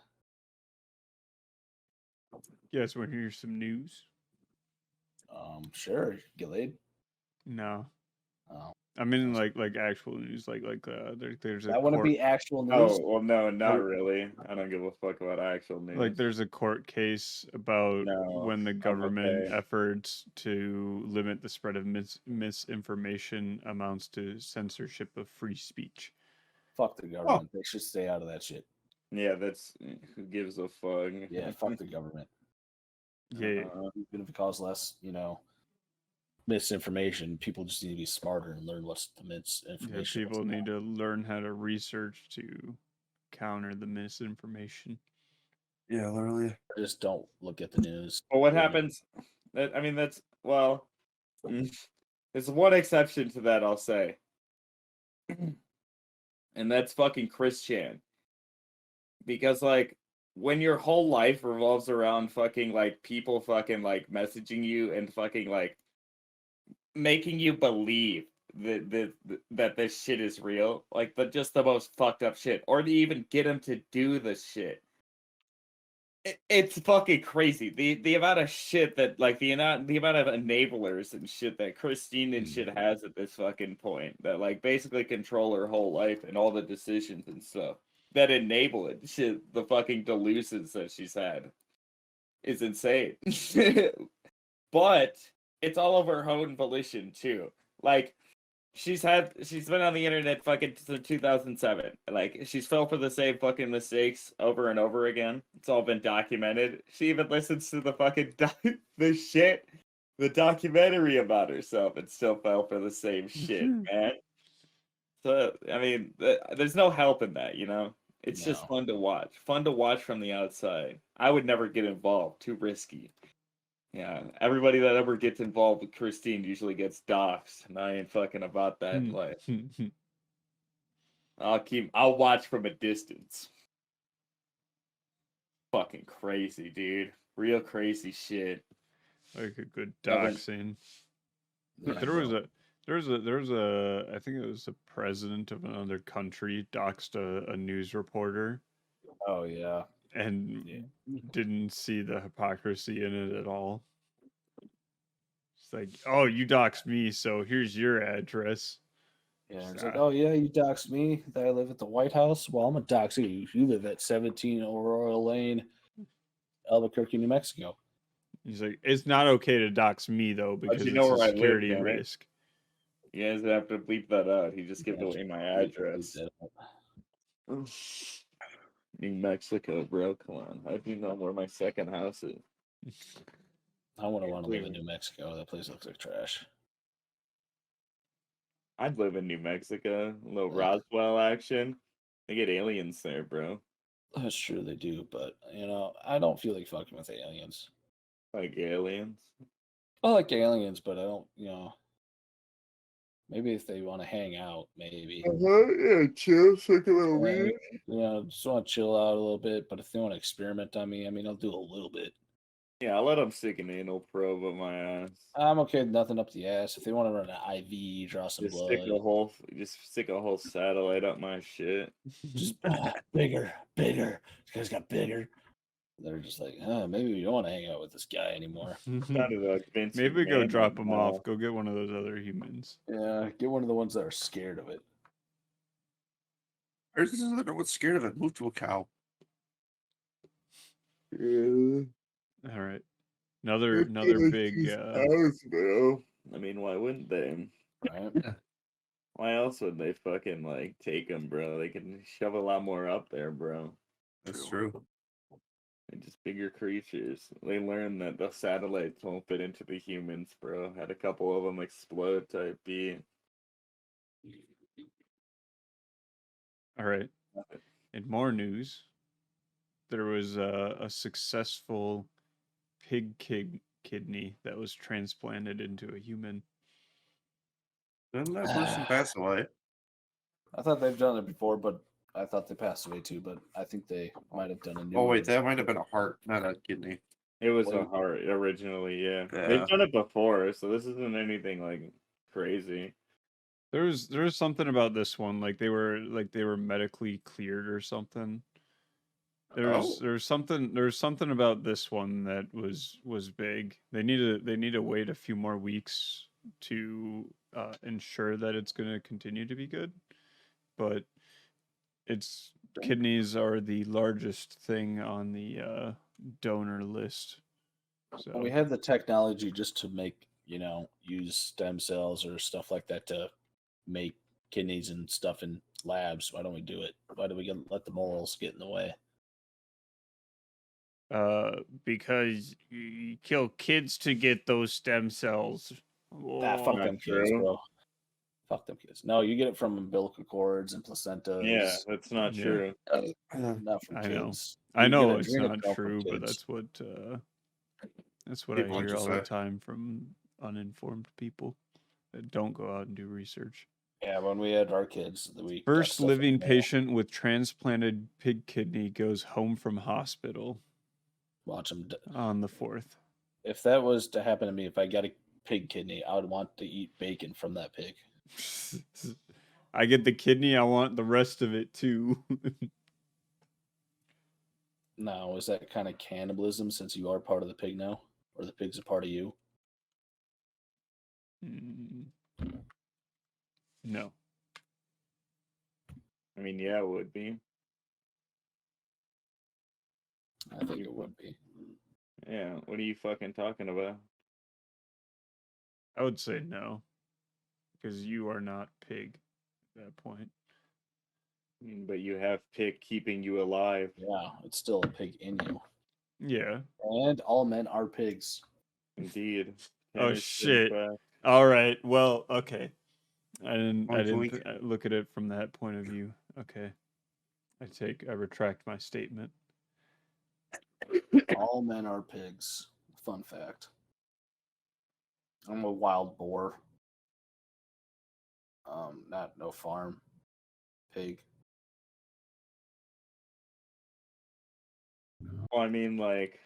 You guys want to hear some news? Sure. Get laid. No, Oh, I mean like actual news. There's a that wouldn't court, be actual news. Oh, well, no, not really. I don't give a fuck about actual news. like there's a court case about No, when the government okay. efforts to limit the spread of misinformation amounts to censorship of free speech. Fuck the government. They should stay out of that shit. Yeah, that's who gives a fuck. Yeah, fuck the government. Yeah, Even if it causes less, misinformation, people just need to be smarter and learn what's the misinformation. people need to learn how to research to counter the misinformation. Yeah, literally. Just don't look at the news. Well, what Yeah. happens? I mean, that's well. There's one exception to that, I'll say, and that's fucking Chris Chan. Because like when your whole life revolves around fucking like people fucking like messaging you and fucking like making you believe that this shit is real, like just the most fucked up shit, or to even get them to do the shit. It's fucking crazy. The amount of shit that like the amount of enablers and shit that Christine and shit has at this fucking point that like basically control her whole life and all the decisions and stuff that enable it. Shit, the fucking delusions that she's had is insane. But it's all of her own volition too. Like she's been on the internet fucking since 2007. Like she's fell for the same fucking mistakes over and over again. It's all been documented. She even listens to the fucking the documentary about herself and still fell for the same shit, man. So I mean, there's no help in that, you know. It's just fun to watch. Fun to watch from the outside. I would never get involved. Too risky. Yeah, everybody that ever gets involved with Christine usually gets doxxed, and I ain't fucking about that life. I'll watch from a distance. Fucking crazy, dude. Real crazy shit. Like a good doxing. There was a I think it was the president of another country doxed a news reporter. Oh yeah. And didn't see the hypocrisy in it at all. It's like, oh, you doxed me, so here's your address. Yeah, it's like, oh yeah, you doxed me that I live at the White House. Well, I'm gonna dox you. You live at 17 Aurora Lane, Albuquerque, New Mexico. He's like, it's not okay to dox me though because it's a security risk. You guys have to bleep that out. He just gave away my address. New Mexico, bro. Come on. How do you know where my second house is? I want to live in New Mexico. That place looks like trash. I'd live in New Mexico. A little Roswell action. They get aliens there, bro. That's true, they do, but you know, I don't feel like fucking with aliens. Like aliens? I like aliens, but I don't, you know. Maybe if they want to hang out, maybe. Yeah, chill, smoke a little weed. You know, just want to chill out a little bit. But if they want to experiment on me, I mean, I'll do a little bit. Yeah, I'll let them stick an anal probe up my ass. I'm okay with nothing up the ass. If they want to run an IV, draw some blood. Stick a whole satellite up my shit. Just bigger. This guy's got bigger. They're just like, maybe we don't want to hang out with this guy anymore. Maybe we go drop him off. Go get one of those other humans. Yeah, get one of the ones that are scared of it. There's this other one's scared of it. Move to a cow. Yeah. All right. Another big. I mean, why wouldn't they? Right? Why else would they fucking like take them, bro? They can shove a lot more up there, bro. That's true. They're just bigger creatures. They learned that the satellites won't fit into the humans, bro. Had a couple of them explode type B. All right. In more news, there was a successful pig kidney that was transplanted into a human. Didn't that person pass away? I thought they've done it before, but I thought they passed away too. But I think they might have done a new. Oh wait, that might have been a heart, not a kidney. It was a heart originally, yeah. They've done it before, so this isn't anything like crazy. There was something about this one, like they were medically cleared or something. There's something about this one that was big. They need to wait a few more weeks to ensure that it's going to continue to be good. But its kidneys are the largest thing on the donor list. So we have the technology just to make, use stem cells or stuff like that to make kidneys and stuff in labs. Why don't we do it? Why do we let the morals get in the way? Because you kill kids to get those stem cells. Fuck them kids, bro. Fuck them kids. No, you get it from umbilical cords and placentas. Yeah, that's not true. Not from kids. I know it's not true, but that's what People I hear all the time from uninformed people that don't go out and do research. Yeah, when we had our kids, we got First stuff in the living mail. patient with transplanted pig kidney goes home from hospital Watch them. on the 4th. If that was to happen to me, if I got a pig kidney, I would want to eat bacon from that pig. I get the kidney, I want the rest of it too. Now, is that kind of cannibalism since you are part of the pig now? Or the pig's a part of you? No. I mean, yeah, it would be. I think it would be. Yeah, what are you fucking talking about? I would say no. Because you are not pig at that point. But you have pig keeping you alive. Yeah, it's still a pig in you. Yeah. And all men are pigs. Indeed. Oh Tanner's shit. back. All right. Well, okay. I Oink, didn't oink. look at it from that point of view. Okay. I retract my statement. All men are pigs. Fun fact. I'm a wild boar. Not no farm. Pig. Well, I mean, like,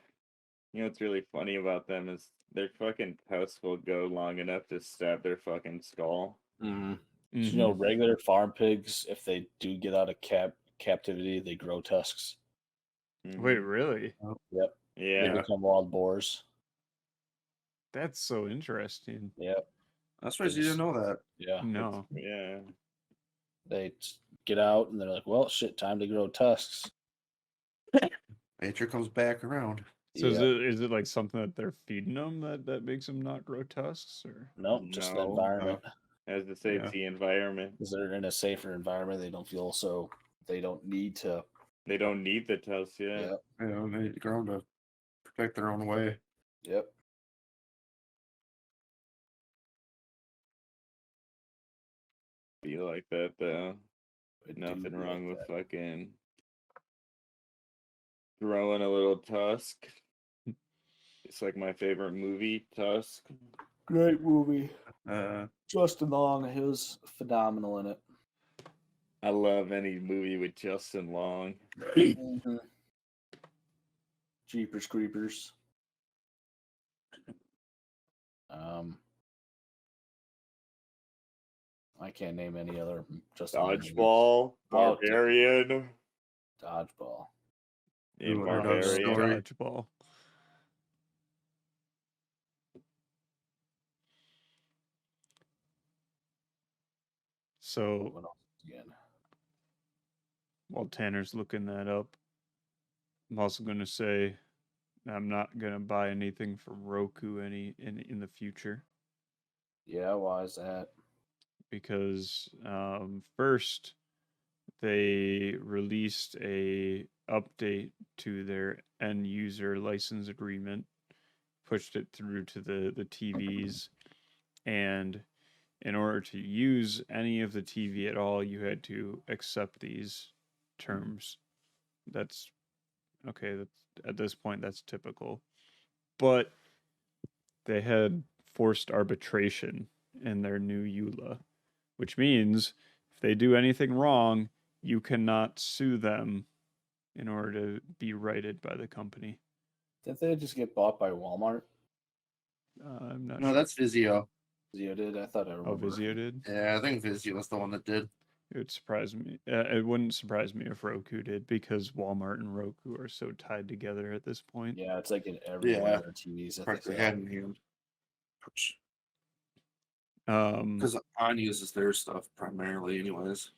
you know what's really funny about them is their fucking tusks will go long enough to stab their fucking skull. Mm-hmm. Mhm. So, you know, regular farm pigs, if they do get out of captivity, they grow tusks. Wait, really? Yep. They Yeah. become wild boars. That's so interesting. Yep. That's why you didn't know that. Yeah. No. Yeah. They get out and they're like, well, shit, time to grow tusks. Nature comes back around. So Yeah. is it like something that they're feeding them that makes them not grow tusks, or Nope, just the No. environment. As to say, Yeah. it's the environment. Because they're in a safer environment. They don't feel so, they don't need to. They don't need the tusks, yeah. Yep. You know, they grow to protect their own way. Yep. Be like that, though. I do Nothing like wrong with that. fucking growing a little tusk. It's like my favorite movie, Tusk. Great movie. Uh, Justin Long, he was phenomenal in it. I love any movie with Justin Long. Mm-hmm. Jeepers Creepers. I can't name any other Justin Long movies. Dodgeball, Oh, Barbarian, Dodgeball. in Ooh, Underdog Barbarian. Story. dodgeball? So What else again? while Tanner's looking that up, I'm also going to say I'm not going to buy anything for Roku in the future, Yeah, why is that? because first they released a update to their end user license agreement, pushed it through to the TVs, and in order to use any of the TV at all, you had to accept these terms. That's okay. That's, at this point, that's typical. But they had forced arbitration in their new EULA, which means if they do anything wrong, you cannot sue them in order to be righted by the company. Didn't they just get bought by Walmart? I'm not no, sure. that's Vizio. Vizio did? I thought I Oh, remember. Vizio did? Yeah, I think Vizio was the one that did. It would surprise me. It wouldn't surprise me if Roku did, because Walmart and Roku are so tied together at this point. Yeah, it's like in every one of their TVs. I think Practically they hand in hand. Um, Because On uses their stuff primarily, anyways.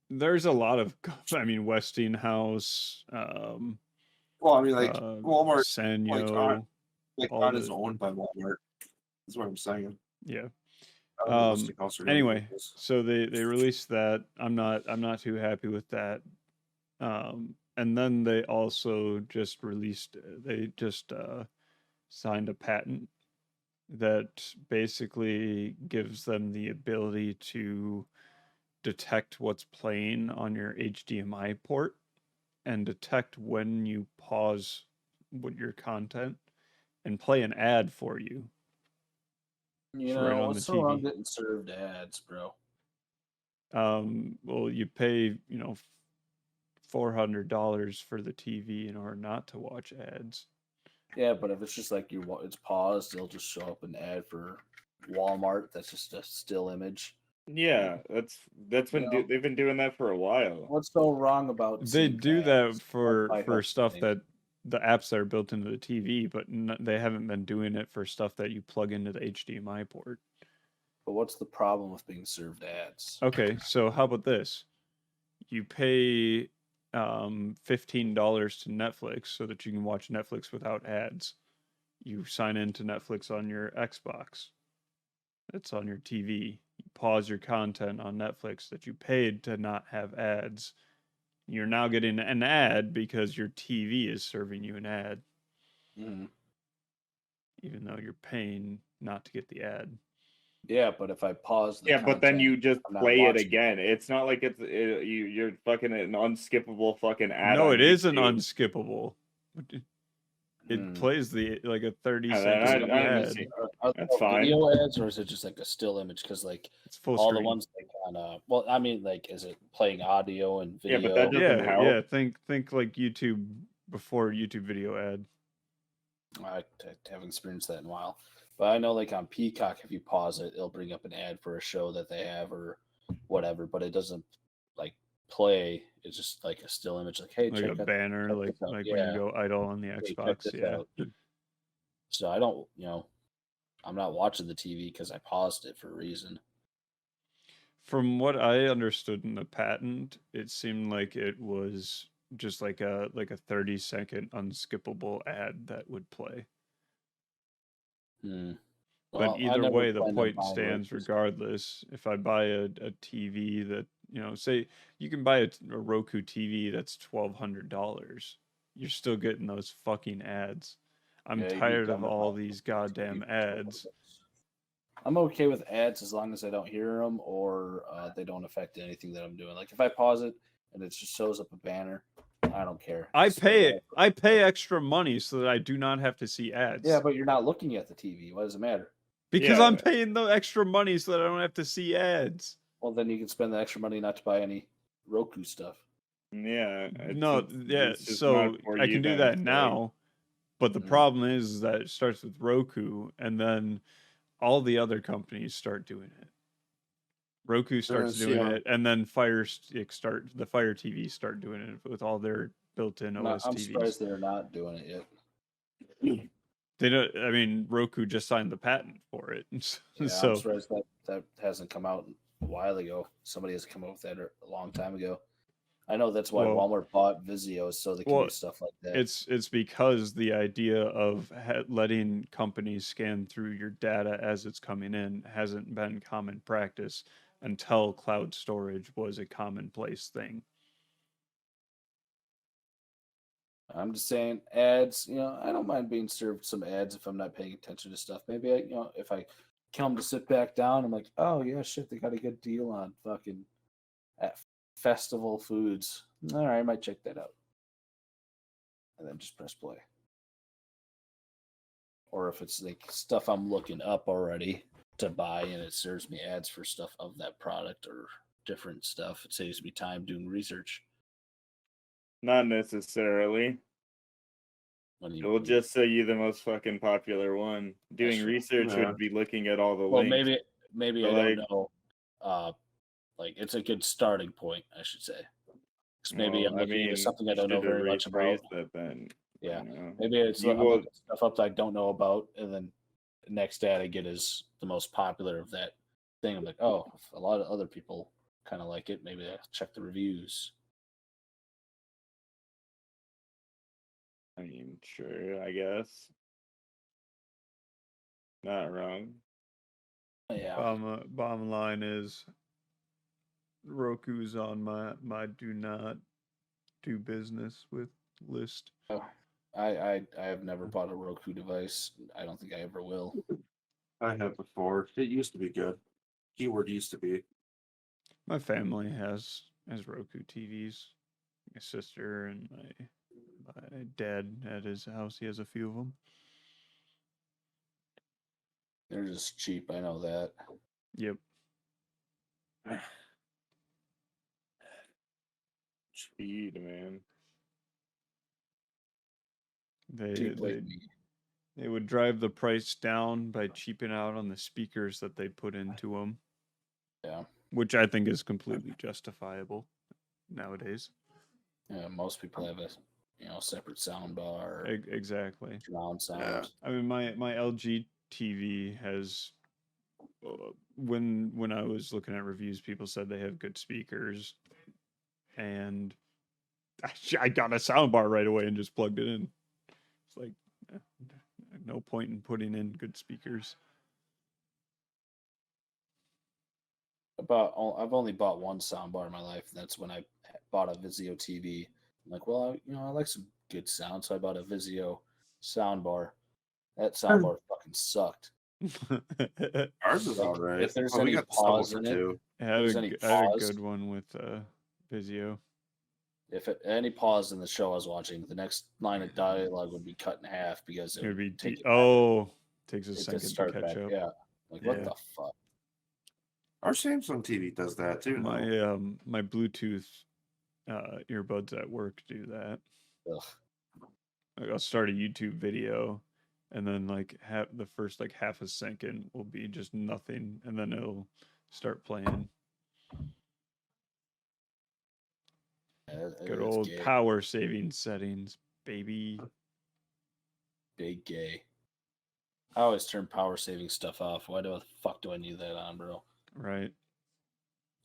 there's a lot of, I mean, Westinghouse, Well, I mean, like Walmart, Sanyo, all On is the, owned by Walmart. That's what I'm saying. yeah. Westinghouse or Anyway, Westinghouse. so they released that. I'm not too happy with that. And then they also just released. They just signed a patent that basically gives them the ability to detect what's playing on your HDMI port and detect when you pause what your content and play an ad for you. You It's know, right on what's the so wrong TV. getting served ads, bro? Well, you pay, $400 for the TV in order not to watch ads. Yeah, but if it's just like it's paused, it'll just show up an ad for Walmart. That's just a still image. Yeah, that's been Yeah. they've been doing that for a while. What's so wrong about They seeing do that ads? for Might help stuff think. that the apps that are built into the TV, but they haven't been doing it for stuff that you plug into the HDMI port. But what's the problem with being served ads? Okay, so how about this? You pay $15 to Netflix so that you can watch Netflix without ads. You sign into Netflix on your Xbox. It's on your TV. You pause your content on Netflix that you paid to not have ads. You're now getting an ad because your TV is serving you an ad, Mhm. even though you're paying not to get the ad. Yeah, but if I pause the Yeah, but then content, you just I'm not play it watching again. It's not like you're fucking an unskippable fucking ad. No, on it isn't YouTube. unskippable. It Hmm. plays like a 30 Yeah, second I ad. understand. Are That's there fine. video ads, or is it just like a still image? Because like It's full all screen. the ones like on well, I mean, like, is it playing audio and Yeah, video? but that doesn't help. Yeah. Think like YouTube before YouTube video ad. I haven't experienced that in a while, but I know like on Peacock, if you pause it, it'll bring up an ad for a show that they have or whatever, but it doesn't like play. It's just like a still image, like, hey, Like check a out, banner, check like this out. when Yeah, you go idle on the hey, check Xbox. this Yeah. out. So I don't, I'm not watching the TV because I paused it for a reason. From what I understood in the patent, it seemed like it was just like a 30-second unskippable ad that would play. Hmm. But Well, I either never way, the planned on point buying stands Roku's. regardless. If I buy a TV that, say you can buy a Roku TV that's $1,200, you're still getting those fucking ads. I'm Yeah, you tired of come to all buy these a goddamn TV for ads. $12. I'm okay with ads as long as I don't hear them or they don't affect anything that I'm doing. Like if I pause it and it just shows up a banner, I don't care. I Still pay go. I pay extra money so that I do not have to see ads. Yeah, but you're not looking at the TV. What does it matter? Because Yeah. I'm paying the extra money so that I don't have to see ads. Well, then you can spend the extra money not to buy any Roku stuff. Yeah. It's just so not for I you can do then, that so, now. But the Mhm. problem is that it starts with Roku, and then all the other companies start doing it. Roku starts doing it, and then the Fire TV start doing it with all their built-in OS I'm TVs. surprised they're not doing it yet. They don't. I mean, Roku just signed the patent for it, Yeah, so I'm surprised that hasn't come out a while ago. Somebody has come up with that a long time ago. I know that's why Well- Walmart bought Vizio, so they can well, do stuff like that. it's because the idea of letting companies scan through your data as it's coming in hasn't been common practice until cloud storage was a commonplace thing. I'm just saying ads, I don't mind being served some ads if I'm not paying attention to stuff. Maybe if I come to sit back down, I'm like, oh yeah, shit, they got a good deal on fucking at Festival Foods. All right, I might check that out. And then just press play. Or if it's like stuff I'm looking up already to buy and it serves me ads for stuff of that product or different stuff, it saves me time doing research. Not necessarily. When It will just say you the most fucking popular one. Doing true. research Yeah. would be looking at all the well, links. maybe But, I don't like- know. Like it's a good starting point, I should say. 'Cause maybe Well, I'm looking into something I you don't know should have very much about. rephrased that then. Yeah. you know. Maybe it's You I'm will- looking stuff up that I don't know about, and then the next ad I get is the most popular of that thing. I'm like, oh, if a lot of other people kind of like it. Maybe I'll check the reviews. Sure, I guess. Not wrong. Yeah. Bottom line is Roku's on my do not do business with list. I have never bought a Roku device. I don't think I ever will. I have before. It used to be good. Keyword used to be. My family has Roku TVs. My sister and my dad at his house, he has a few of them. They're just cheap. I know that. Yep. Speed, man. Cheap They like me. they would drive the price down by cheaping out on the speakers that they put into them, Yeah. which I think is completely justifiable nowadays. Yeah. Most people have a separate sound bar, Exactly. surround sound. Yeah. I mean, my LG TV has. When I was looking at reviews, people said they have good speakers, and I got a soundbar right away and just plugged it in. It's like no point in putting in good speakers. I've only bought one soundbar in my life, and that's when I bought a Vizio TV. I'm like, well, I like some good sound, so I bought a Vizio soundbar. That soundbar fucking sucked. Ours is Like, all right. if there's Well, we any got the subwoofer pause in it, too. I there's any had a pause. good one with Vizio. Any pause in the show I was watching, the next line of dialogue would be cut in half because It would be take takes a it to second to start catch back. up. Yeah, like Yeah. what the fuck? Our Samsung TV does that too. My though. my Bluetooth earbuds at work do that. Ugh. Like, I'll start a YouTube video, and then like the first like half a second will be just nothing, and then it'll start playing. Good It's old gay. power saving settings, baby. Big gay. I always turn power saving stuff off. Why the fuck do I need that on, bro? Right.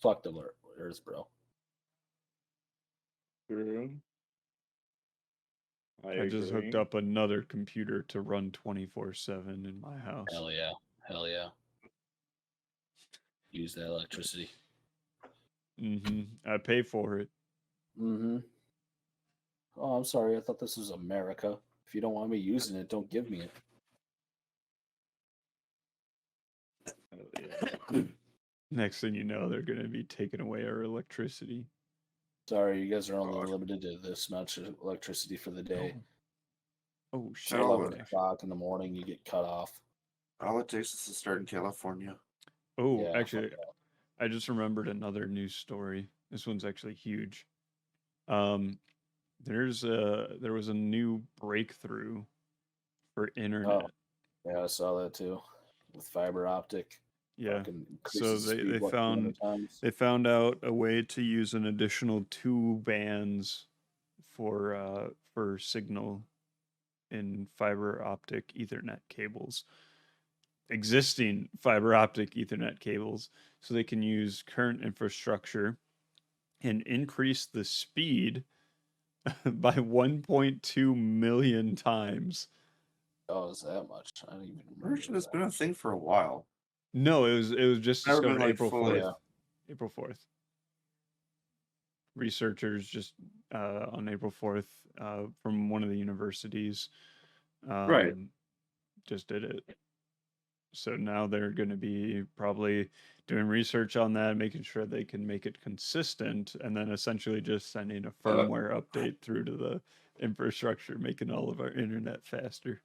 Fuck the Earth, bro. True. I just hooked up another computer to run 24/7 in my house. Hell yeah. Hell yeah. Use that electricity. I pay for it. Mm-hmm. Oh, I'm sorry. I thought this was America. If you don't want me using it, don't give me it. Next thing you know, they're going to be taking away our electricity. Sorry, you guys are only limited to this much electricity for the day. Oh shit! 11 o'clock in the morning, you get cut off. All it takes is to start in California. Oh, Yeah, actually, I just remembered another news story. This one's actually huge. There was a new breakthrough for internet. Yeah, I saw that too, with fiber optic. Yeah. Fucking So increases the speed, what, 200 times? they found out a way to use an additional 2 bands for signal in fiber optic Ethernet cables. Existing fiber optic Ethernet cables, so they can use current infrastructure and increase the speed by 1.2 million times. Oh, is that much? I don't even remember. Merchant has been a thing for a while. No, it was just Never been, discovered like, April fully- 4th. April 4th. Researchers just on April 4th from one of the universities Right. just did it. So now they're going to be probably doing research on that, making sure they can make it consistent, and then essentially just sending a firmware update through to the infrastructure, making all of our internet faster.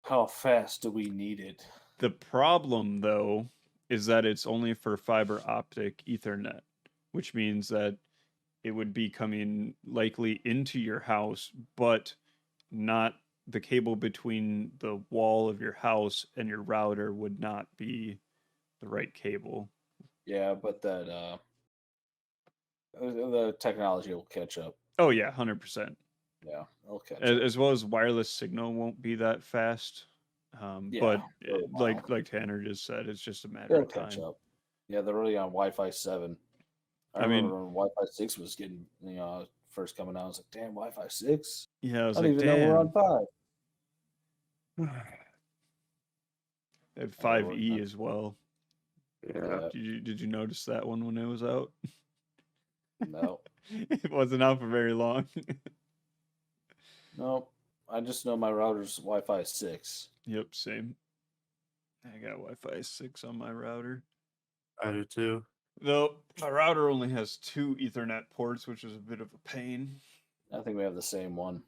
How fast do we need it? The problem, though, is that it's only for fiber optic Ethernet, which means that it would be coming likely into your house, but not the cable between the wall of your house and your router would not be the right cable. Yeah, but that the technology will catch up. Oh yeah, 100%. Yeah, it'll catch up. As well as wireless signal won't be that fast. But like Tanner just said, it's just a matter It'll of time. catch up. Yeah, they're already on Wi-Fi 7. I remember when Wi-Fi 6 was getting, first coming out. I was like, damn, Wi-Fi 6? Yeah, I was I like, don't even know we're on 5. They had 5E as well. Yeah. Did you notice that one when it was out? No. It wasn't out for very long. No. I just know my router's Wi-Fi 6. Yep, same. I got Wi-Fi 6 on my router. I do too. Though my router only has 2 Ethernet ports, which is a bit of a pain. I think we have the same one.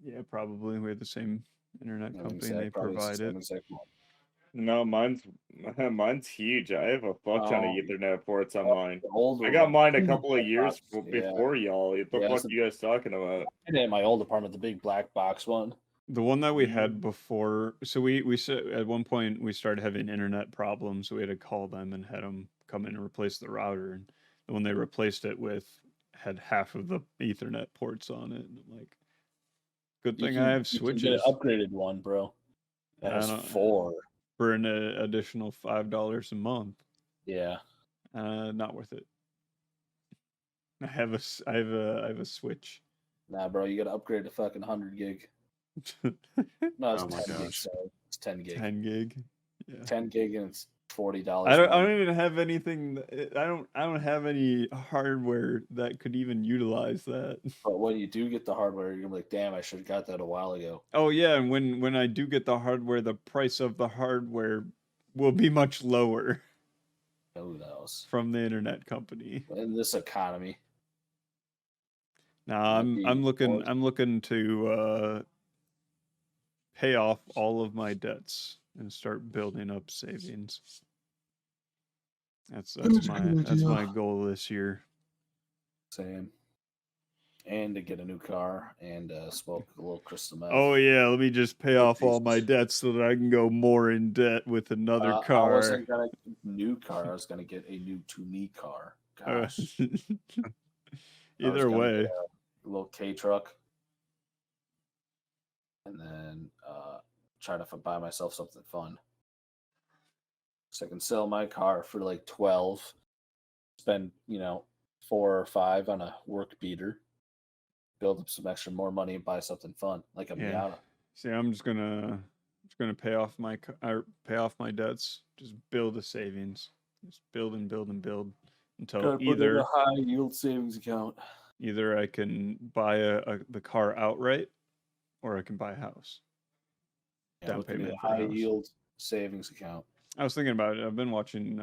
Yeah, probably. We have the same internet company and Exact- they probably the provide same it. exact one. No, mine's huge. I have a fuck ton of Oh, Ethernet ports on oh, mine. the older I got one. mine a Big couple of black years box. Yeah, before y'all. What the yeah. fuck you guys talking about? I did it at my old apartment, the big black box one. The one that we Mm. had before, so we said at one point we started having internet problems, so we had to call them and had them come in and replace the router. And the one they replaced it with had half of the Ethernet ports on it. And I'm like, good thing I have You can get an switches. upgraded one, bro. That I has don't- 4. for an additional $5 a month. Yeah. Not worth it. I have I have a switch. Nah, bro, you got to upgrade to fucking 100 gig. No, it's Oh my 10 gig. gosh. Sorry, it's 10 gig. 10 gig. Yeah. 10 gig and it's $40. I more. don't even have anything. I don't have any hardware that could even utilize that. But when you do get the hardware, you're gonna be like, damn, I should have got that a while ago. Oh yeah, and when I do get the hardware, the price of the hardware will be much lower Who knows? from the internet company. In this economy, Now Might be I'm more- looking to pay off all of my debts and start building up savings. That's my goal this year. same. And to get a new car and smoke a little crystal meth. Oh yeah, let me just pay Oh, off all my Jesus. debts so that I can go more in debt with another I car. wasn't gonna get a new car. I was gonna get a new to me car. Gosh. I was Either gonna way, get a little K truck, and then try to buy myself something fun. So I can sell my car for like 12, spend 4 or 5 on a work beater, build up some extra more money and buy something fun like a yeah. Miata. See, I'm just gonna pay off my debts. Just build a savings. Just build and build and build until Gotta put in either a high yield savings account. I can buy the car outright, or I can buy a house. Yeah, Down looking at payment a for a high house. yield savings account. I was thinking about it. I've been watching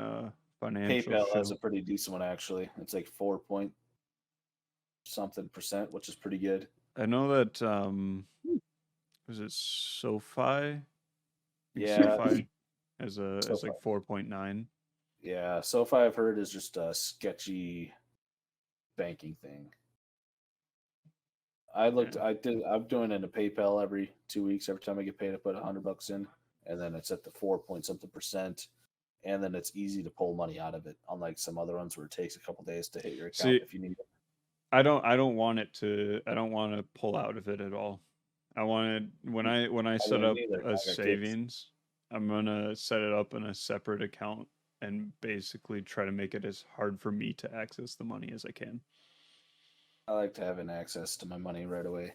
financial PayPal show. has a pretty decent one actually. It's like 4 point something percent, which is pretty good. I know that was it SoFi? I think Yeah. SoFi has a SoFi. like 4.9. Yeah, SoFi I've heard is just a sketchy banking thing. I'm doing it in a PayPal every 2 weeks. Every time I get paid, I put $100 in, and then it's at the 4 point something percent, and then it's easy to pull money out of it. Unlike some other ones where it takes a couple days to hit your account See, if you need it. I don't want to pull out of it at all. I wanted when I set wouldn't up either. I got a kids. savings, I'm gonna set it up in a separate account and basically try to make it as hard for me to access the money as I can. I like to have an access to my money right away,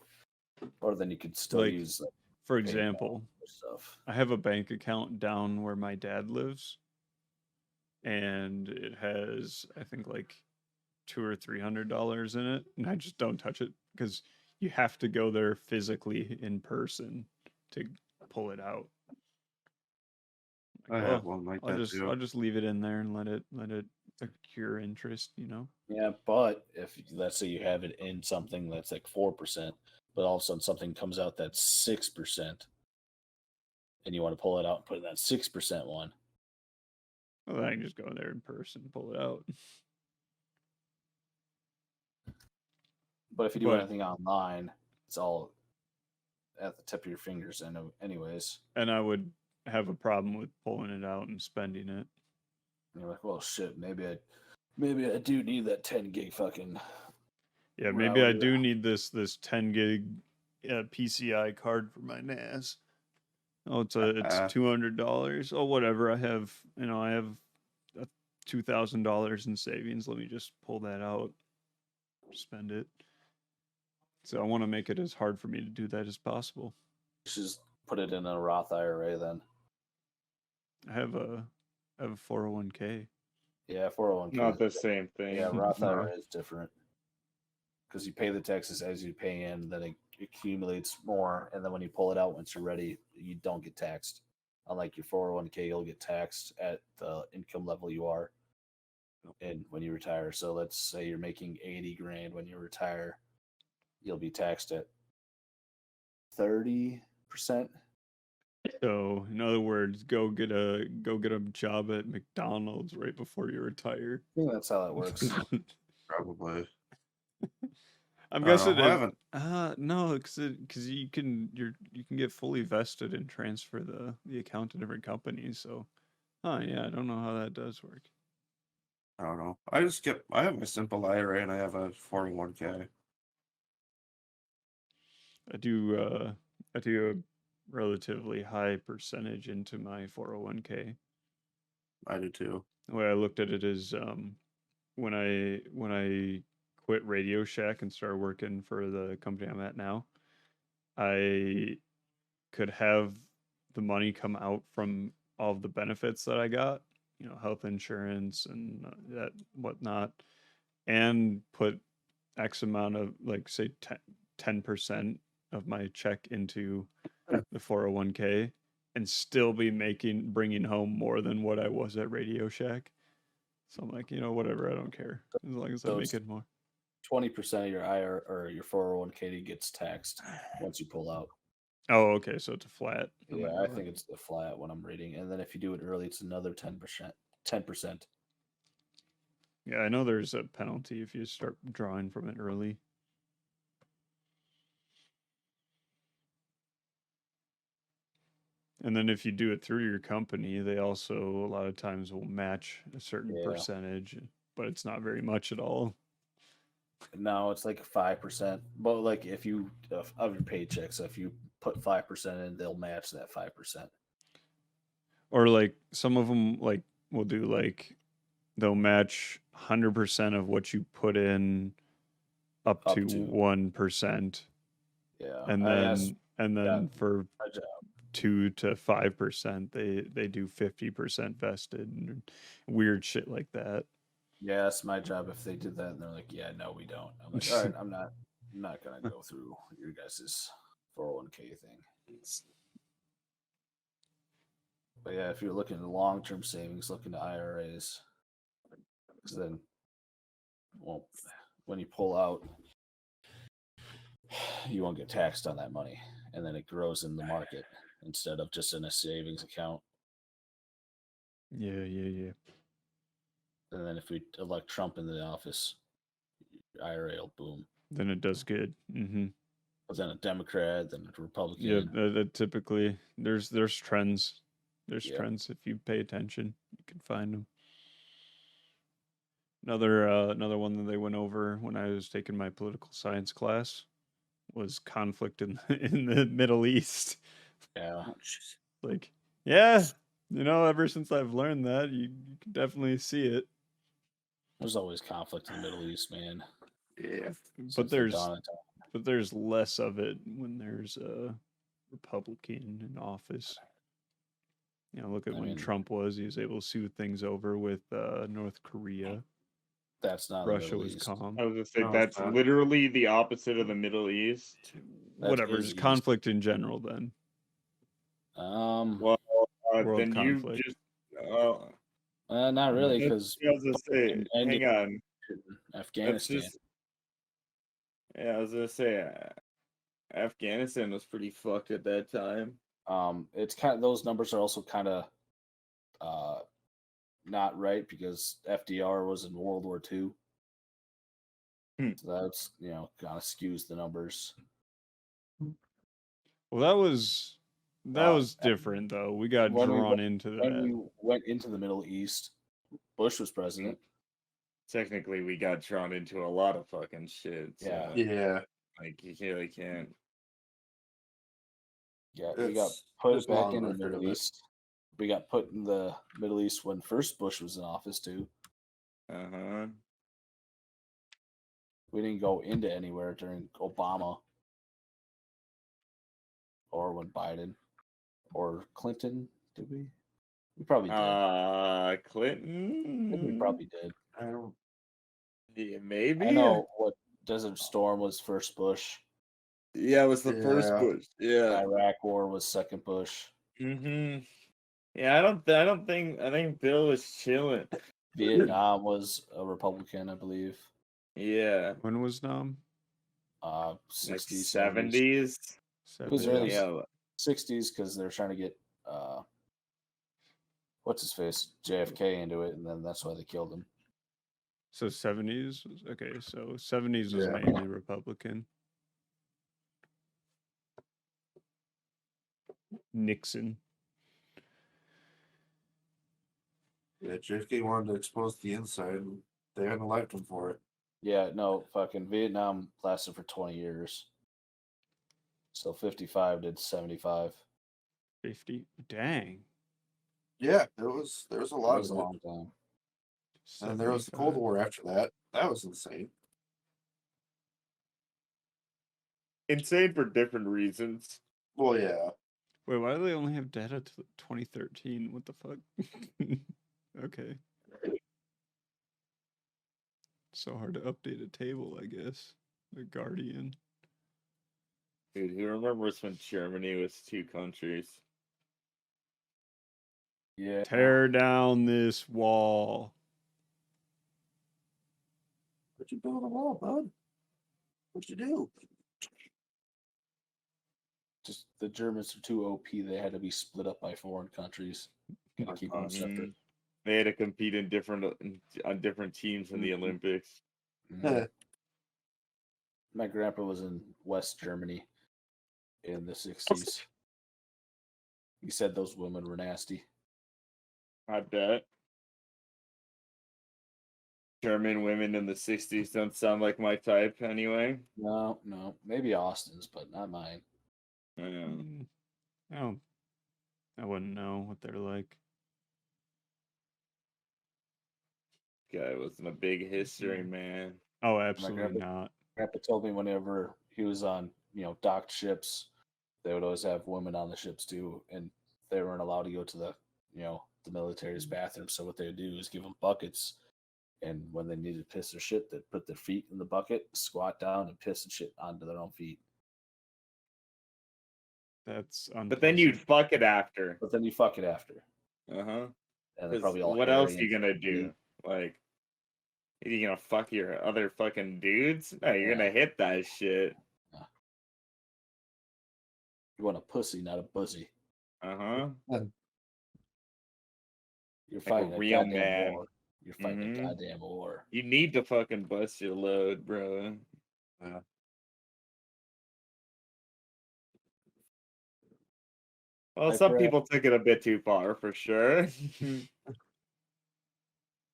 or then you could still Like, use For PayPal example, or stuff. I have a bank account down where my dad lives, and it has I think like $200 or $300 in it, and I just don't touch it because you have to go there physically in person to pull it out. I have one like that too. I'll just leave it in there and let it accrue interest, you know. Yeah, but if let's say you have it in something that's like 4%, but all of a sudden something comes out that's 6%, and you want to pull it out and put in that 6% one. Well, then I can just go there in person, pull it out. But if you do But- anything online, it's all at the tip of your fingers, anyways. And I would have a problem with pulling it out and spending it. And you're like, well, shit, maybe I do need that 10 gig fucking. Yeah, maybe I router. do need this 10 gig PCI card for my NAS. Oh, it's $200. Oh, whatever. I have $2,000 in savings. Let me just pull that out, spend it. So I want to make it as hard for me to do that as possible. Just put it in a Roth IRA then. I have a 401k. Yeah, 401k. Not the same thing. Yeah, Roth No. IRA is different because you pay the taxes as you pay in, then it accumulates more, and then when you pull it out once you're ready, you don't get taxed. Unlike your 401k, you'll get taxed at the income level you are, and when you retire. So let's say you're making 80 grand when you retire, you'll be taxed at 30%. So, in other words, go get a job at McDonald's right before you retire. I think that's how that works. Probably. I'm I don't guessing know. I it. haven't. No, because you can get fully vested and transfer the account to different companies. So, yeah, I don't know how that does work. I don't know. I have my simple IRA and I have a 401k. I do a relatively high percentage into my 401k. I do too. The way I looked at it is when I quit Radio Shack and started working for the company I'm at now, I could have the money come out from all of the benefits that I got, health insurance and that whatnot, and put X amount of, like, say 10% of my check into the 401k and still be bringing home more than what I was at Radio Shack. So I'm like, whatever, I don't care as long as I So make it's it more. 20% of your IR or your 401k gets taxed once you pull out. Oh, okay, so it's a flat. no Yeah, matter I what. think it's the flat when I'm reading, and then if you do it early, it's another 10%. 10%. Yeah, I know there's a penalty if you start drawing from it early. And then if you do it through your company, they also a lot of times will match a certain Yeah. percentage, but it's not very much at all. No, it's like 5%. But like if you of your paycheck, so if you put 5% in, they'll match that 5%. Or like some of them like will do like they'll match 100% of what you put in up Up to to. 1%, Yeah, and I guess then for my job. 2 to 5% they do 50% vested and weird shit like that. Yeah, that's my job. If they did that, and they're like, "Yeah, no, we don't." I'm like, "All right, I'm not gonna go through your guys' 401k thing." But yeah, if you're looking at long-term savings, look into IRAs, because then, well, when you pull out, you won't get taxed on that money, and then it grows in the market instead of just in a savings account. Yeah. And then if we elect Trump in the office, your IRA will boom. Then it does good. But then a Democrat, then a Yeah, Republican. typically there's trends. There's Yeah. trends if you pay attention, you can find them. Another one that they went over when I was taking my political science class was conflict in in the Middle East. Yeah. Like, yeah, ever since I've learned that, you can definitely see it. There's always conflict in the Middle East, man. Yeah. But Since the dawn of time. there's less of it when there's a Republican in office. Look at when Trump he was able to smooth things over with North Korea. That's not Russia the Middle was East. calm. I was gonna say No, that's it's not. literally the opposite of the Middle East. Whatever, is just east. conflict in general then. Well, World then you conflict. just not really, because I was gonna say, hang on. That's Afghanistan. just I was gonna say Afghanistan was pretty fucked at that time. It's kind of, those numbers are also kind of not right because FDR was in World War II. So that's kind of skews the numbers. Well, that was different though. We got drawn into that. When we went into the Middle East, Bush was president. Technically, we got drawn into a lot of fucking shit. So, Yeah. like you really can't. Yeah, we got put There's back long in the record Middle of it. East. We got put in the Middle East when first Bush was in office too. We didn't go into anywhere during Obama or when Biden or Clinton. Did we? We probably did. Clinton. I think we probably did. I don't. Yeah, maybe. I know what Desert Storm was first Bush. Yeah, it was the first Yeah. Bush. Yeah. Iraq War was second Bush. Yeah, I think Bill was chilling. Vietnam was a Republican, I believe. Yeah. When was Nam? 60s, Like 70s. It was early. Yeah. 60s because they're trying to get what's his face JFK into it, and then that's why they killed him. So 70s. Okay, so 70s was Yeah. mainly Republican. Nixon. Yeah, JFK wanted to expose the inside, and they hadn't liked him for it. Yeah, no, fucking Vietnam lasted for 20 years. So 55 did 75. 50. Dang. Yeah, there was a That lot was a of it. long time. And there was the Cold 75. War after that. That was insane. Insane for different reasons. Well, yeah. Wait, why do they only have data to 2013? What the fuck? Okay. So hard to update a table, I guess. The Guardian. Dude, who remembers when Germany was 2 countries? Yeah. Tear down this wall. What'd you build a wall, bud? What'd you do? Just the Germans are too OP. They had to be split up by foreign countries. Gotta keep them separate. They had to compete in on different teams in the Olympics. Mhm. My grandpa was in West Germany in the 60s. He said those women were nasty. I bet. German women in the 60s don't sound like my type anyway. No, maybe Austin's, but not mine. Yeah. I wouldn't know what they're like. Guy wasn't a big history man. Oh, absolutely not. Grandpa told me whenever he was on, docked ships, they would always have women on the ships too, and they weren't allowed to go to the, the military's bathroom. So what they would do is give them buckets, and when they needed to piss or shit, they'd put their feet in the bucket, squat down, and piss and shit onto their own feet. That's But then you'd unpleasant. fuck it after. But then you fuck it after, Uh-huh. and they're probably all What hairy else are you and gonna do? Like, are you gonna fuck your other fucking dudes? No, you're Yeah. gonna hit that shit. You want a pussy, not a pussy. Uh-huh. You're Like a fighting a real goddamn man. war. You're fighting Mhm. a goddamn war. You need to fucking bust your load, bro. Yeah. Well, some Hyper- people took it a bit too far, for sure.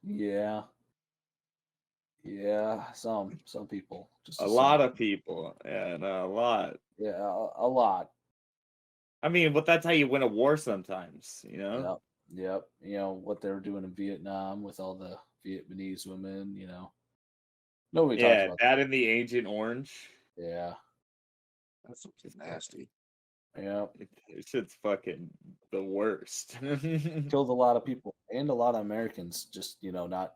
Yeah. Yeah, some people. Just A some. lot of people. Yeah, no, a lot. Yeah, a lot. I mean, but that's how you win a war sometimes, you know? Yep. What they were doing in Vietnam with all the Vietnamese women, Nobody talks Yeah, about that and the Agent Orange. that. Yeah. That's something nasty. Yeah. It's shit's fucking the worst. Killed a lot of people and a lot of Americans, just, not.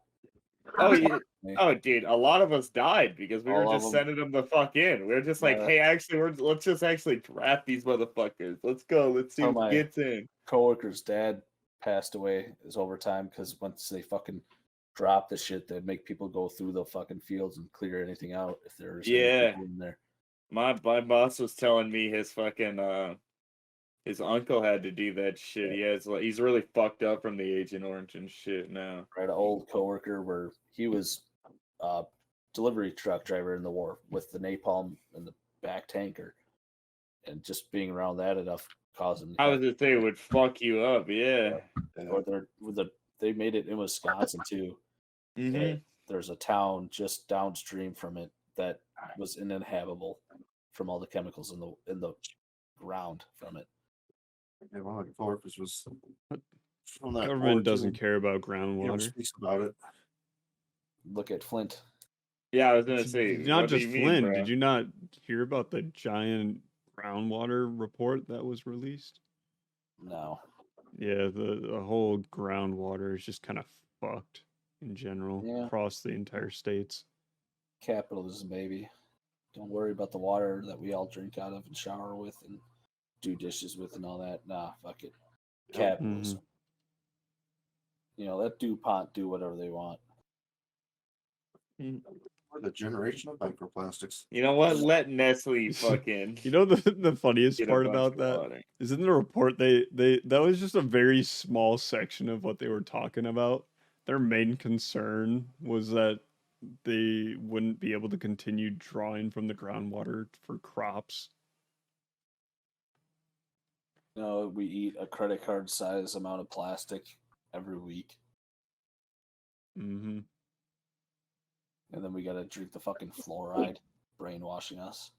Oh, yeah. Oh, dude, a lot of us died because we were All of just them. sending them the fuck in. We were just like, hey, actually, let's just actually draft these motherfuckers. Let's go. Let's see Oh, who my- gets in. Coworker's dad passed away is overtime because once they fucking drop the shit, they'd make people go through the fucking fields and clear anything out if there's any Yeah. people in there. My boss was telling me his fucking his uncle had to do that shit. He's really fucked up from the Agent Orange and shit now. Right, an old coworker where he was a delivery truck driver in the war with the napalm in the back tanker, and just being around that enough caused him. I was gonna say it would fuck you up, yeah. Or they made it in Wisconsin too. Mm-hmm. There's a town just downstream from it that was uninhabitable from all the chemicals in the ground from it. Yeah, one of my coworkers was from that Government war, doesn't too. care about He groundwater. speaks about it. Look at Flint. Yeah, I was gonna say Not what do just you mean, Flint. bro? Did you not hear about the giant groundwater report that was released? No. Yeah, the whole groundwater is just kind of fucked in general Yeah. across the entire states. Capitalism, baby. Don't worry about the water that we all drink out of and shower with and do dishes with and all that. Nah, fuck it. Capitalism. Let DuPont do whatever they want. Mm. We're the generation of microplastics. You know what? Let Nestle fucking You know the funniest get a part bunch about of that water. is in the report they that was just a very small section of what they were talking about. Their main concern was that they wouldn't be able to continue drawing from the groundwater for crops. No, we eat a credit card size amount of plastic every week, Mm-hmm. and then we gotta drink the fucking fluoride, brainwashing us.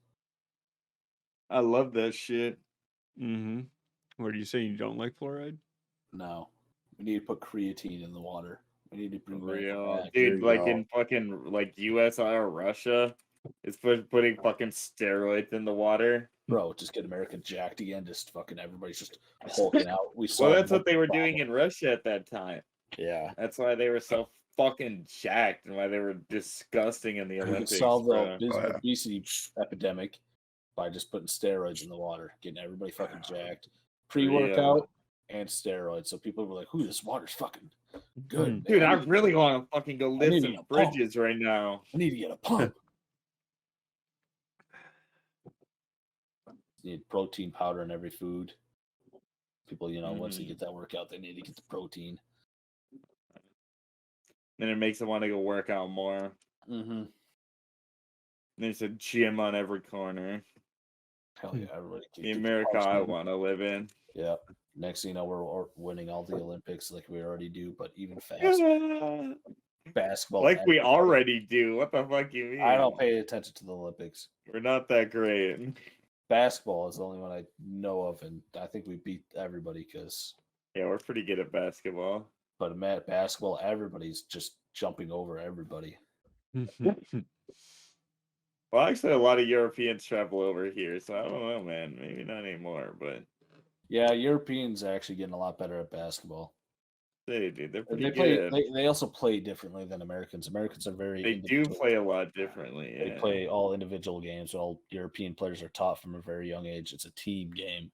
I love that shit. Mm-hmm. What are you saying? You don't like fluoride? No, we need to put creatine in the water. We need to bring back Real back. dude, you like go. in fucking like USR Russia, it's putting fucking steroids in the water. Bro, just get America jacked again. Just fucking everybody's just hulking out. We saw Well, that's what they were multiple- doing in Russia at that time. Yeah, That's why they were so fucking jacked and why they were disgusting in the we could Olympics. solve the bro. yeah. obesity epidemic by just putting steroids in the water, getting everybody fucking jacked. Pre-workout and steroids. So people were like, "Ooh, this water's fucking good." Dude, man. I really want to fucking go lift need to some get a pump. bridges right now. I need to get a pump. Need protein powder in every food. People, once they get that workout, they need to get the protein. Then it makes them want to go work out more. Mm-hmm. There's a gym on every corner. Hell yeah, everybody. The America I want to live in. Yeah. Next thing you know, we're winning all the Olympics like we already do, but even fast. Basketball. Like we everybody- already do. What the fuck you mean? I don't pay attention to the Olympics. We're not that great. Basketball is the only one I know of, and I think we beat everybody because. Yeah, we're pretty good at basketball. But at basketball, everybody's just jumping over everybody. Well, actually, a lot of Europeans travel over here, so I don't know, man. Maybe not anymore, but Yeah, Europeans are actually getting a lot better at basketball. they do. They're pretty They play. good. They also play differently than Americans. Americans are very. They do individual. play a lot differently. They Yeah. play all individual games. All European players are taught from a very young age. It's a team game.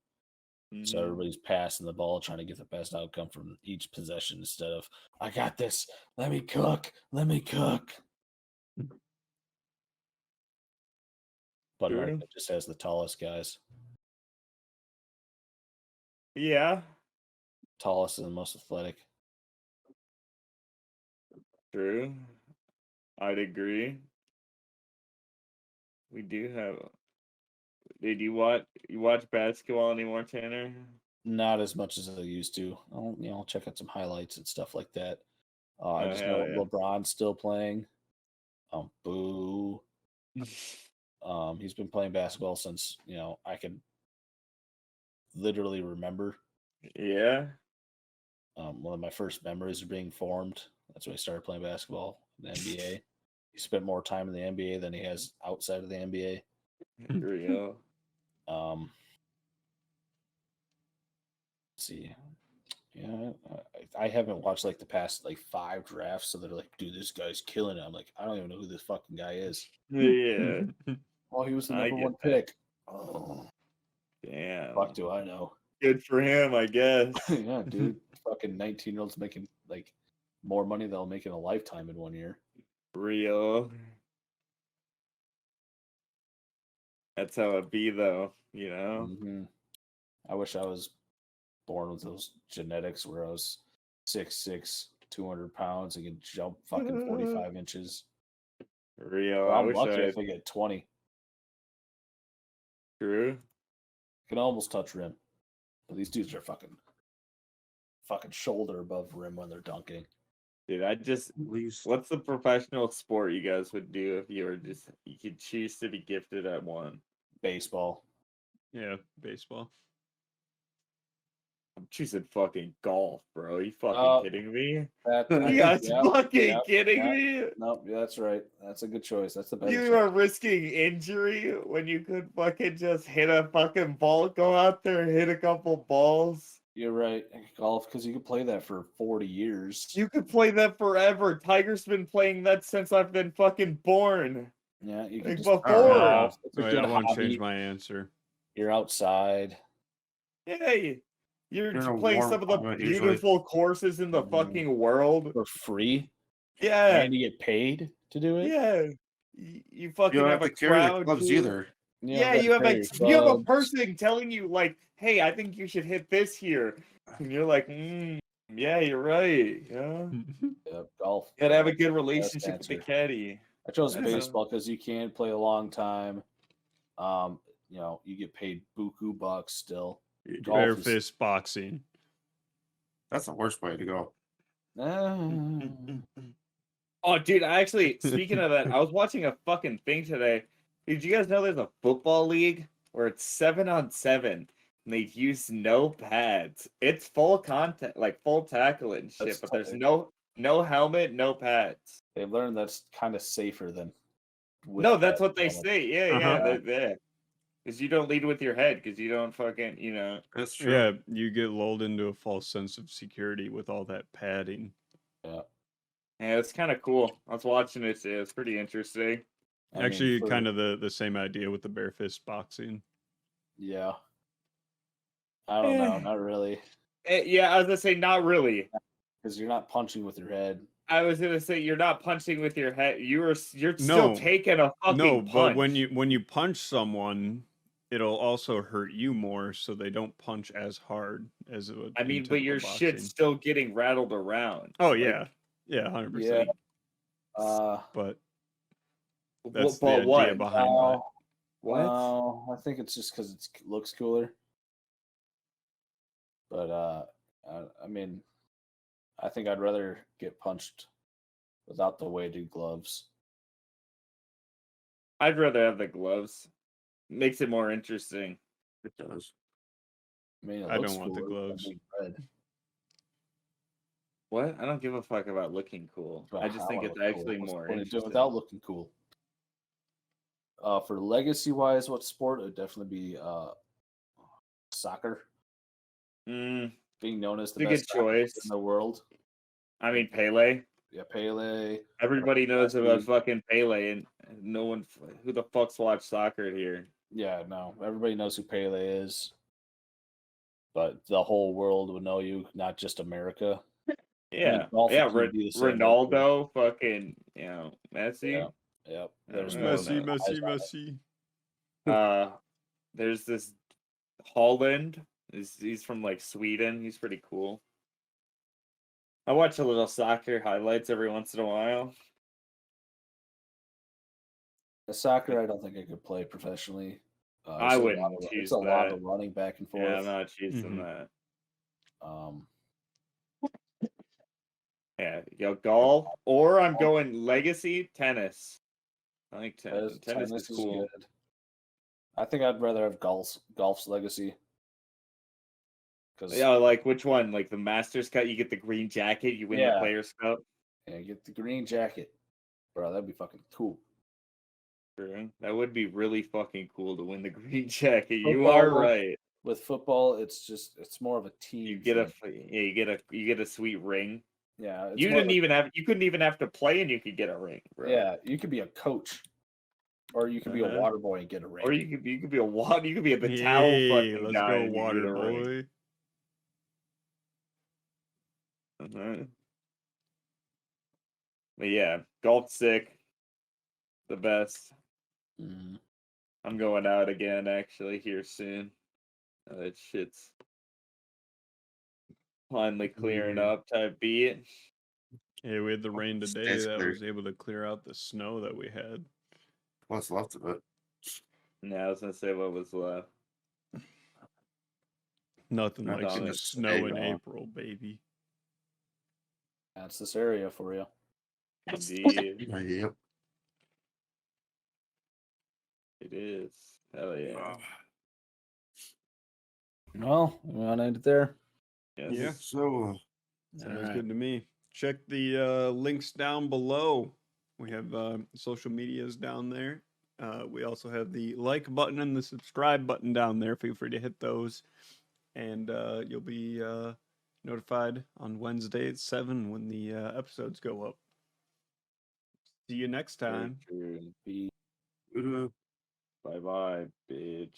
So Mhm. everybody's passing the ball, trying to get the best outcome from each possession instead of, I got this. Let me cook. Let me cook. But True. America just has the tallest guys. Yeah, Tallest and the most athletic. true. I'd agree. We do have. Did you watch basketball anymore, Tanner? Not as much as I used to. I'll check out some highlights and stuff like that. I Oh, just hell know yeah. LeBron's still playing. Boo. He's been playing basketball since I can literally remember. Yeah. One of my first memories of being formed. That's when I started playing basketball in the NBA. He spent more time in the NBA than he has outside of the NBA. Real. Let's see. Yeah, I haven't watched like the past 5 drafts, so they're like, dude, this guy's killing it. I'm like, I don't even know who this fucking guy is. Yeah. Oh, he was the I number get 1 that. pick. Oh, Damn. fuck do I know? Good for him, I guess. Yeah, dude. Fucking 19-year-olds making more money than they'll make in a lifetime in 1 year. Real. That's how it be, though. Mhm. I wish I was born with those genetics where I was 6'6", 200 pounds, and could jump fucking 45 inches. Real. Well, I I'm wish lucky I if I get 20. True. Can almost touch rim. But these dudes are fucking shoulder above rim when they're dunking. Dude, At least what's the professional sport you guys would do if you could choose to be gifted at one? Baseball. Yeah, baseball. I'm choosing fucking golf, bro. You fucking kidding me? You guys kidding me? Nope, yeah, that's right. That's a good choice. That's the better You choice. are risking injury when you could fucking just hit a fucking ball, go out there and hit a couple balls. You're right. Golf, because you could play that for 40 years. You could play that forever. Tiger's been playing that since I've been fucking born. Yeah, you Like can before. It's a Wait, good I want to hobby. change my answer. You're outside. Hey, you're in a playing warm some of the climate, usually. beautiful courses in the Mhm. fucking world. For free. Yeah. And you get paid to do it. Yeah. You fucking You don't have have a to carry your crowd. clubs dude. either. Yeah, gotta you have carry a your you have a clubs. person telling you like, "Hey, I think you should hit this here," and you're like, "Yeah, you're right." Yeah, Yep, golf. gotta have a golf, good best relationship with the answer. caddy. I chose That's a- baseball because you can play a long time. You get paid buku bucks still. Golf Bare is fist boxing. That's the worst way to go. Oh, dude, I actually, speaking of that, I was watching a fucking thing today. Did you guys know there's a football league where it's 7-on-7 and they use no pads? It's full contact, like full tackle and shit, That's but there's tight. no helmet, no pads. They've learned that's kind of safer than. with No, that's pads what and they helmets. say. Yeah, Uh-huh. yeah. Because you don't lead with your head, because you don't fucking, That's true. Yeah, you get lulled into a false sense of security with all that padding. Yeah. Yeah, it's kind of cool. I was watching it. It's pretty interesting. I mean, Actually, for- kind of the same idea with the bare fist boxing. Yeah. I don't know. Not really. Yeah, I was gonna say not really. Because you're not punching with your head. I was gonna say you're not punching with your head. You're No. still taking a fucking No, punch. but when you punch someone, it'll also hurt you more, so they don't punch as hard as it would. I mean, but your shit's still getting rattled around. Oh Like, yeah, yeah, 100%. Yeah. But that's the but idea what? behind it. What? I think it's just because it looks cooler. But I mean, I think I'd rather get punched without the weighted gloves. I'd rather have the gloves. Makes it more interesting. It does. I mean, it I looks don't want the cooler than gloves. being red. What? I don't give a fuck about looking cool. I just think it's actually What's the more point of doing interesting. without looking cool. For legacy wise, what sport? It would definitely be soccer. Being known as the It's a best good choice. in the world. I mean, Pele. Yeah, Pele. Everybody knows Messi. about fucking Pele, and no one. Who the fuck's watch soccer here? Yeah, no. Everybody knows who Pele is. But the whole world would know you, not just America. Yeah, golf yeah. would be the same way, too. Ronaldo, fucking, Messi. Yep. I There's don't no know. Messi. There's this Holland. He's from like Sweden. He's pretty cool. I watch a little soccer highlights every once in a while. The soccer, I don't think I could play professionally. I wouldn't choose It's a lot that. of running back and forth. Yeah, I'm not choosing that. Yeah, golf, or I'm going legacy tennis. I think tennis is cool. Good. I think I'd rather have golf's legacy. Yeah, like which one? Like the Masters Cup, you get the green jacket, you win the Players Cup. Yeah, get the green jacket, bro. That'd be fucking cool. True. That would be really fucking cool to win the green jacket. You Football, are right. With football, it's more of a team. You get you get a sweet ring. Yeah, you couldn't even have to play and you could get a ring, bro. Yeah, you could be a coach, or you could be a water boy and get a ring. Or you could be at the towel fucking let's guy go and water you get a ring. boy. But yeah, golf's sick. The best. Mm-hmm. I'm going out again actually here soon. That shit's finally clearing up type beat. Yeah, we had the rain today That's that clear. was able to clear out the snow that we had. What's left of it? Yeah, I was gonna say what was left. Nothing Not like on some it. snow There you in go. April, baby. That's this area for you. Indeed, Yep. it is. Hell yeah. Well, we want to end it there. Yes. Yeah. So, Sounds Alright. good to me. Check the links down below. We have social medias down there. We also have the like button and the subscribe button down there. Feel free to hit those. And you'll be notified on Wednesday at 7 when the episodes go up. See you next time. Very true. Be uh, Bye bye, bitch.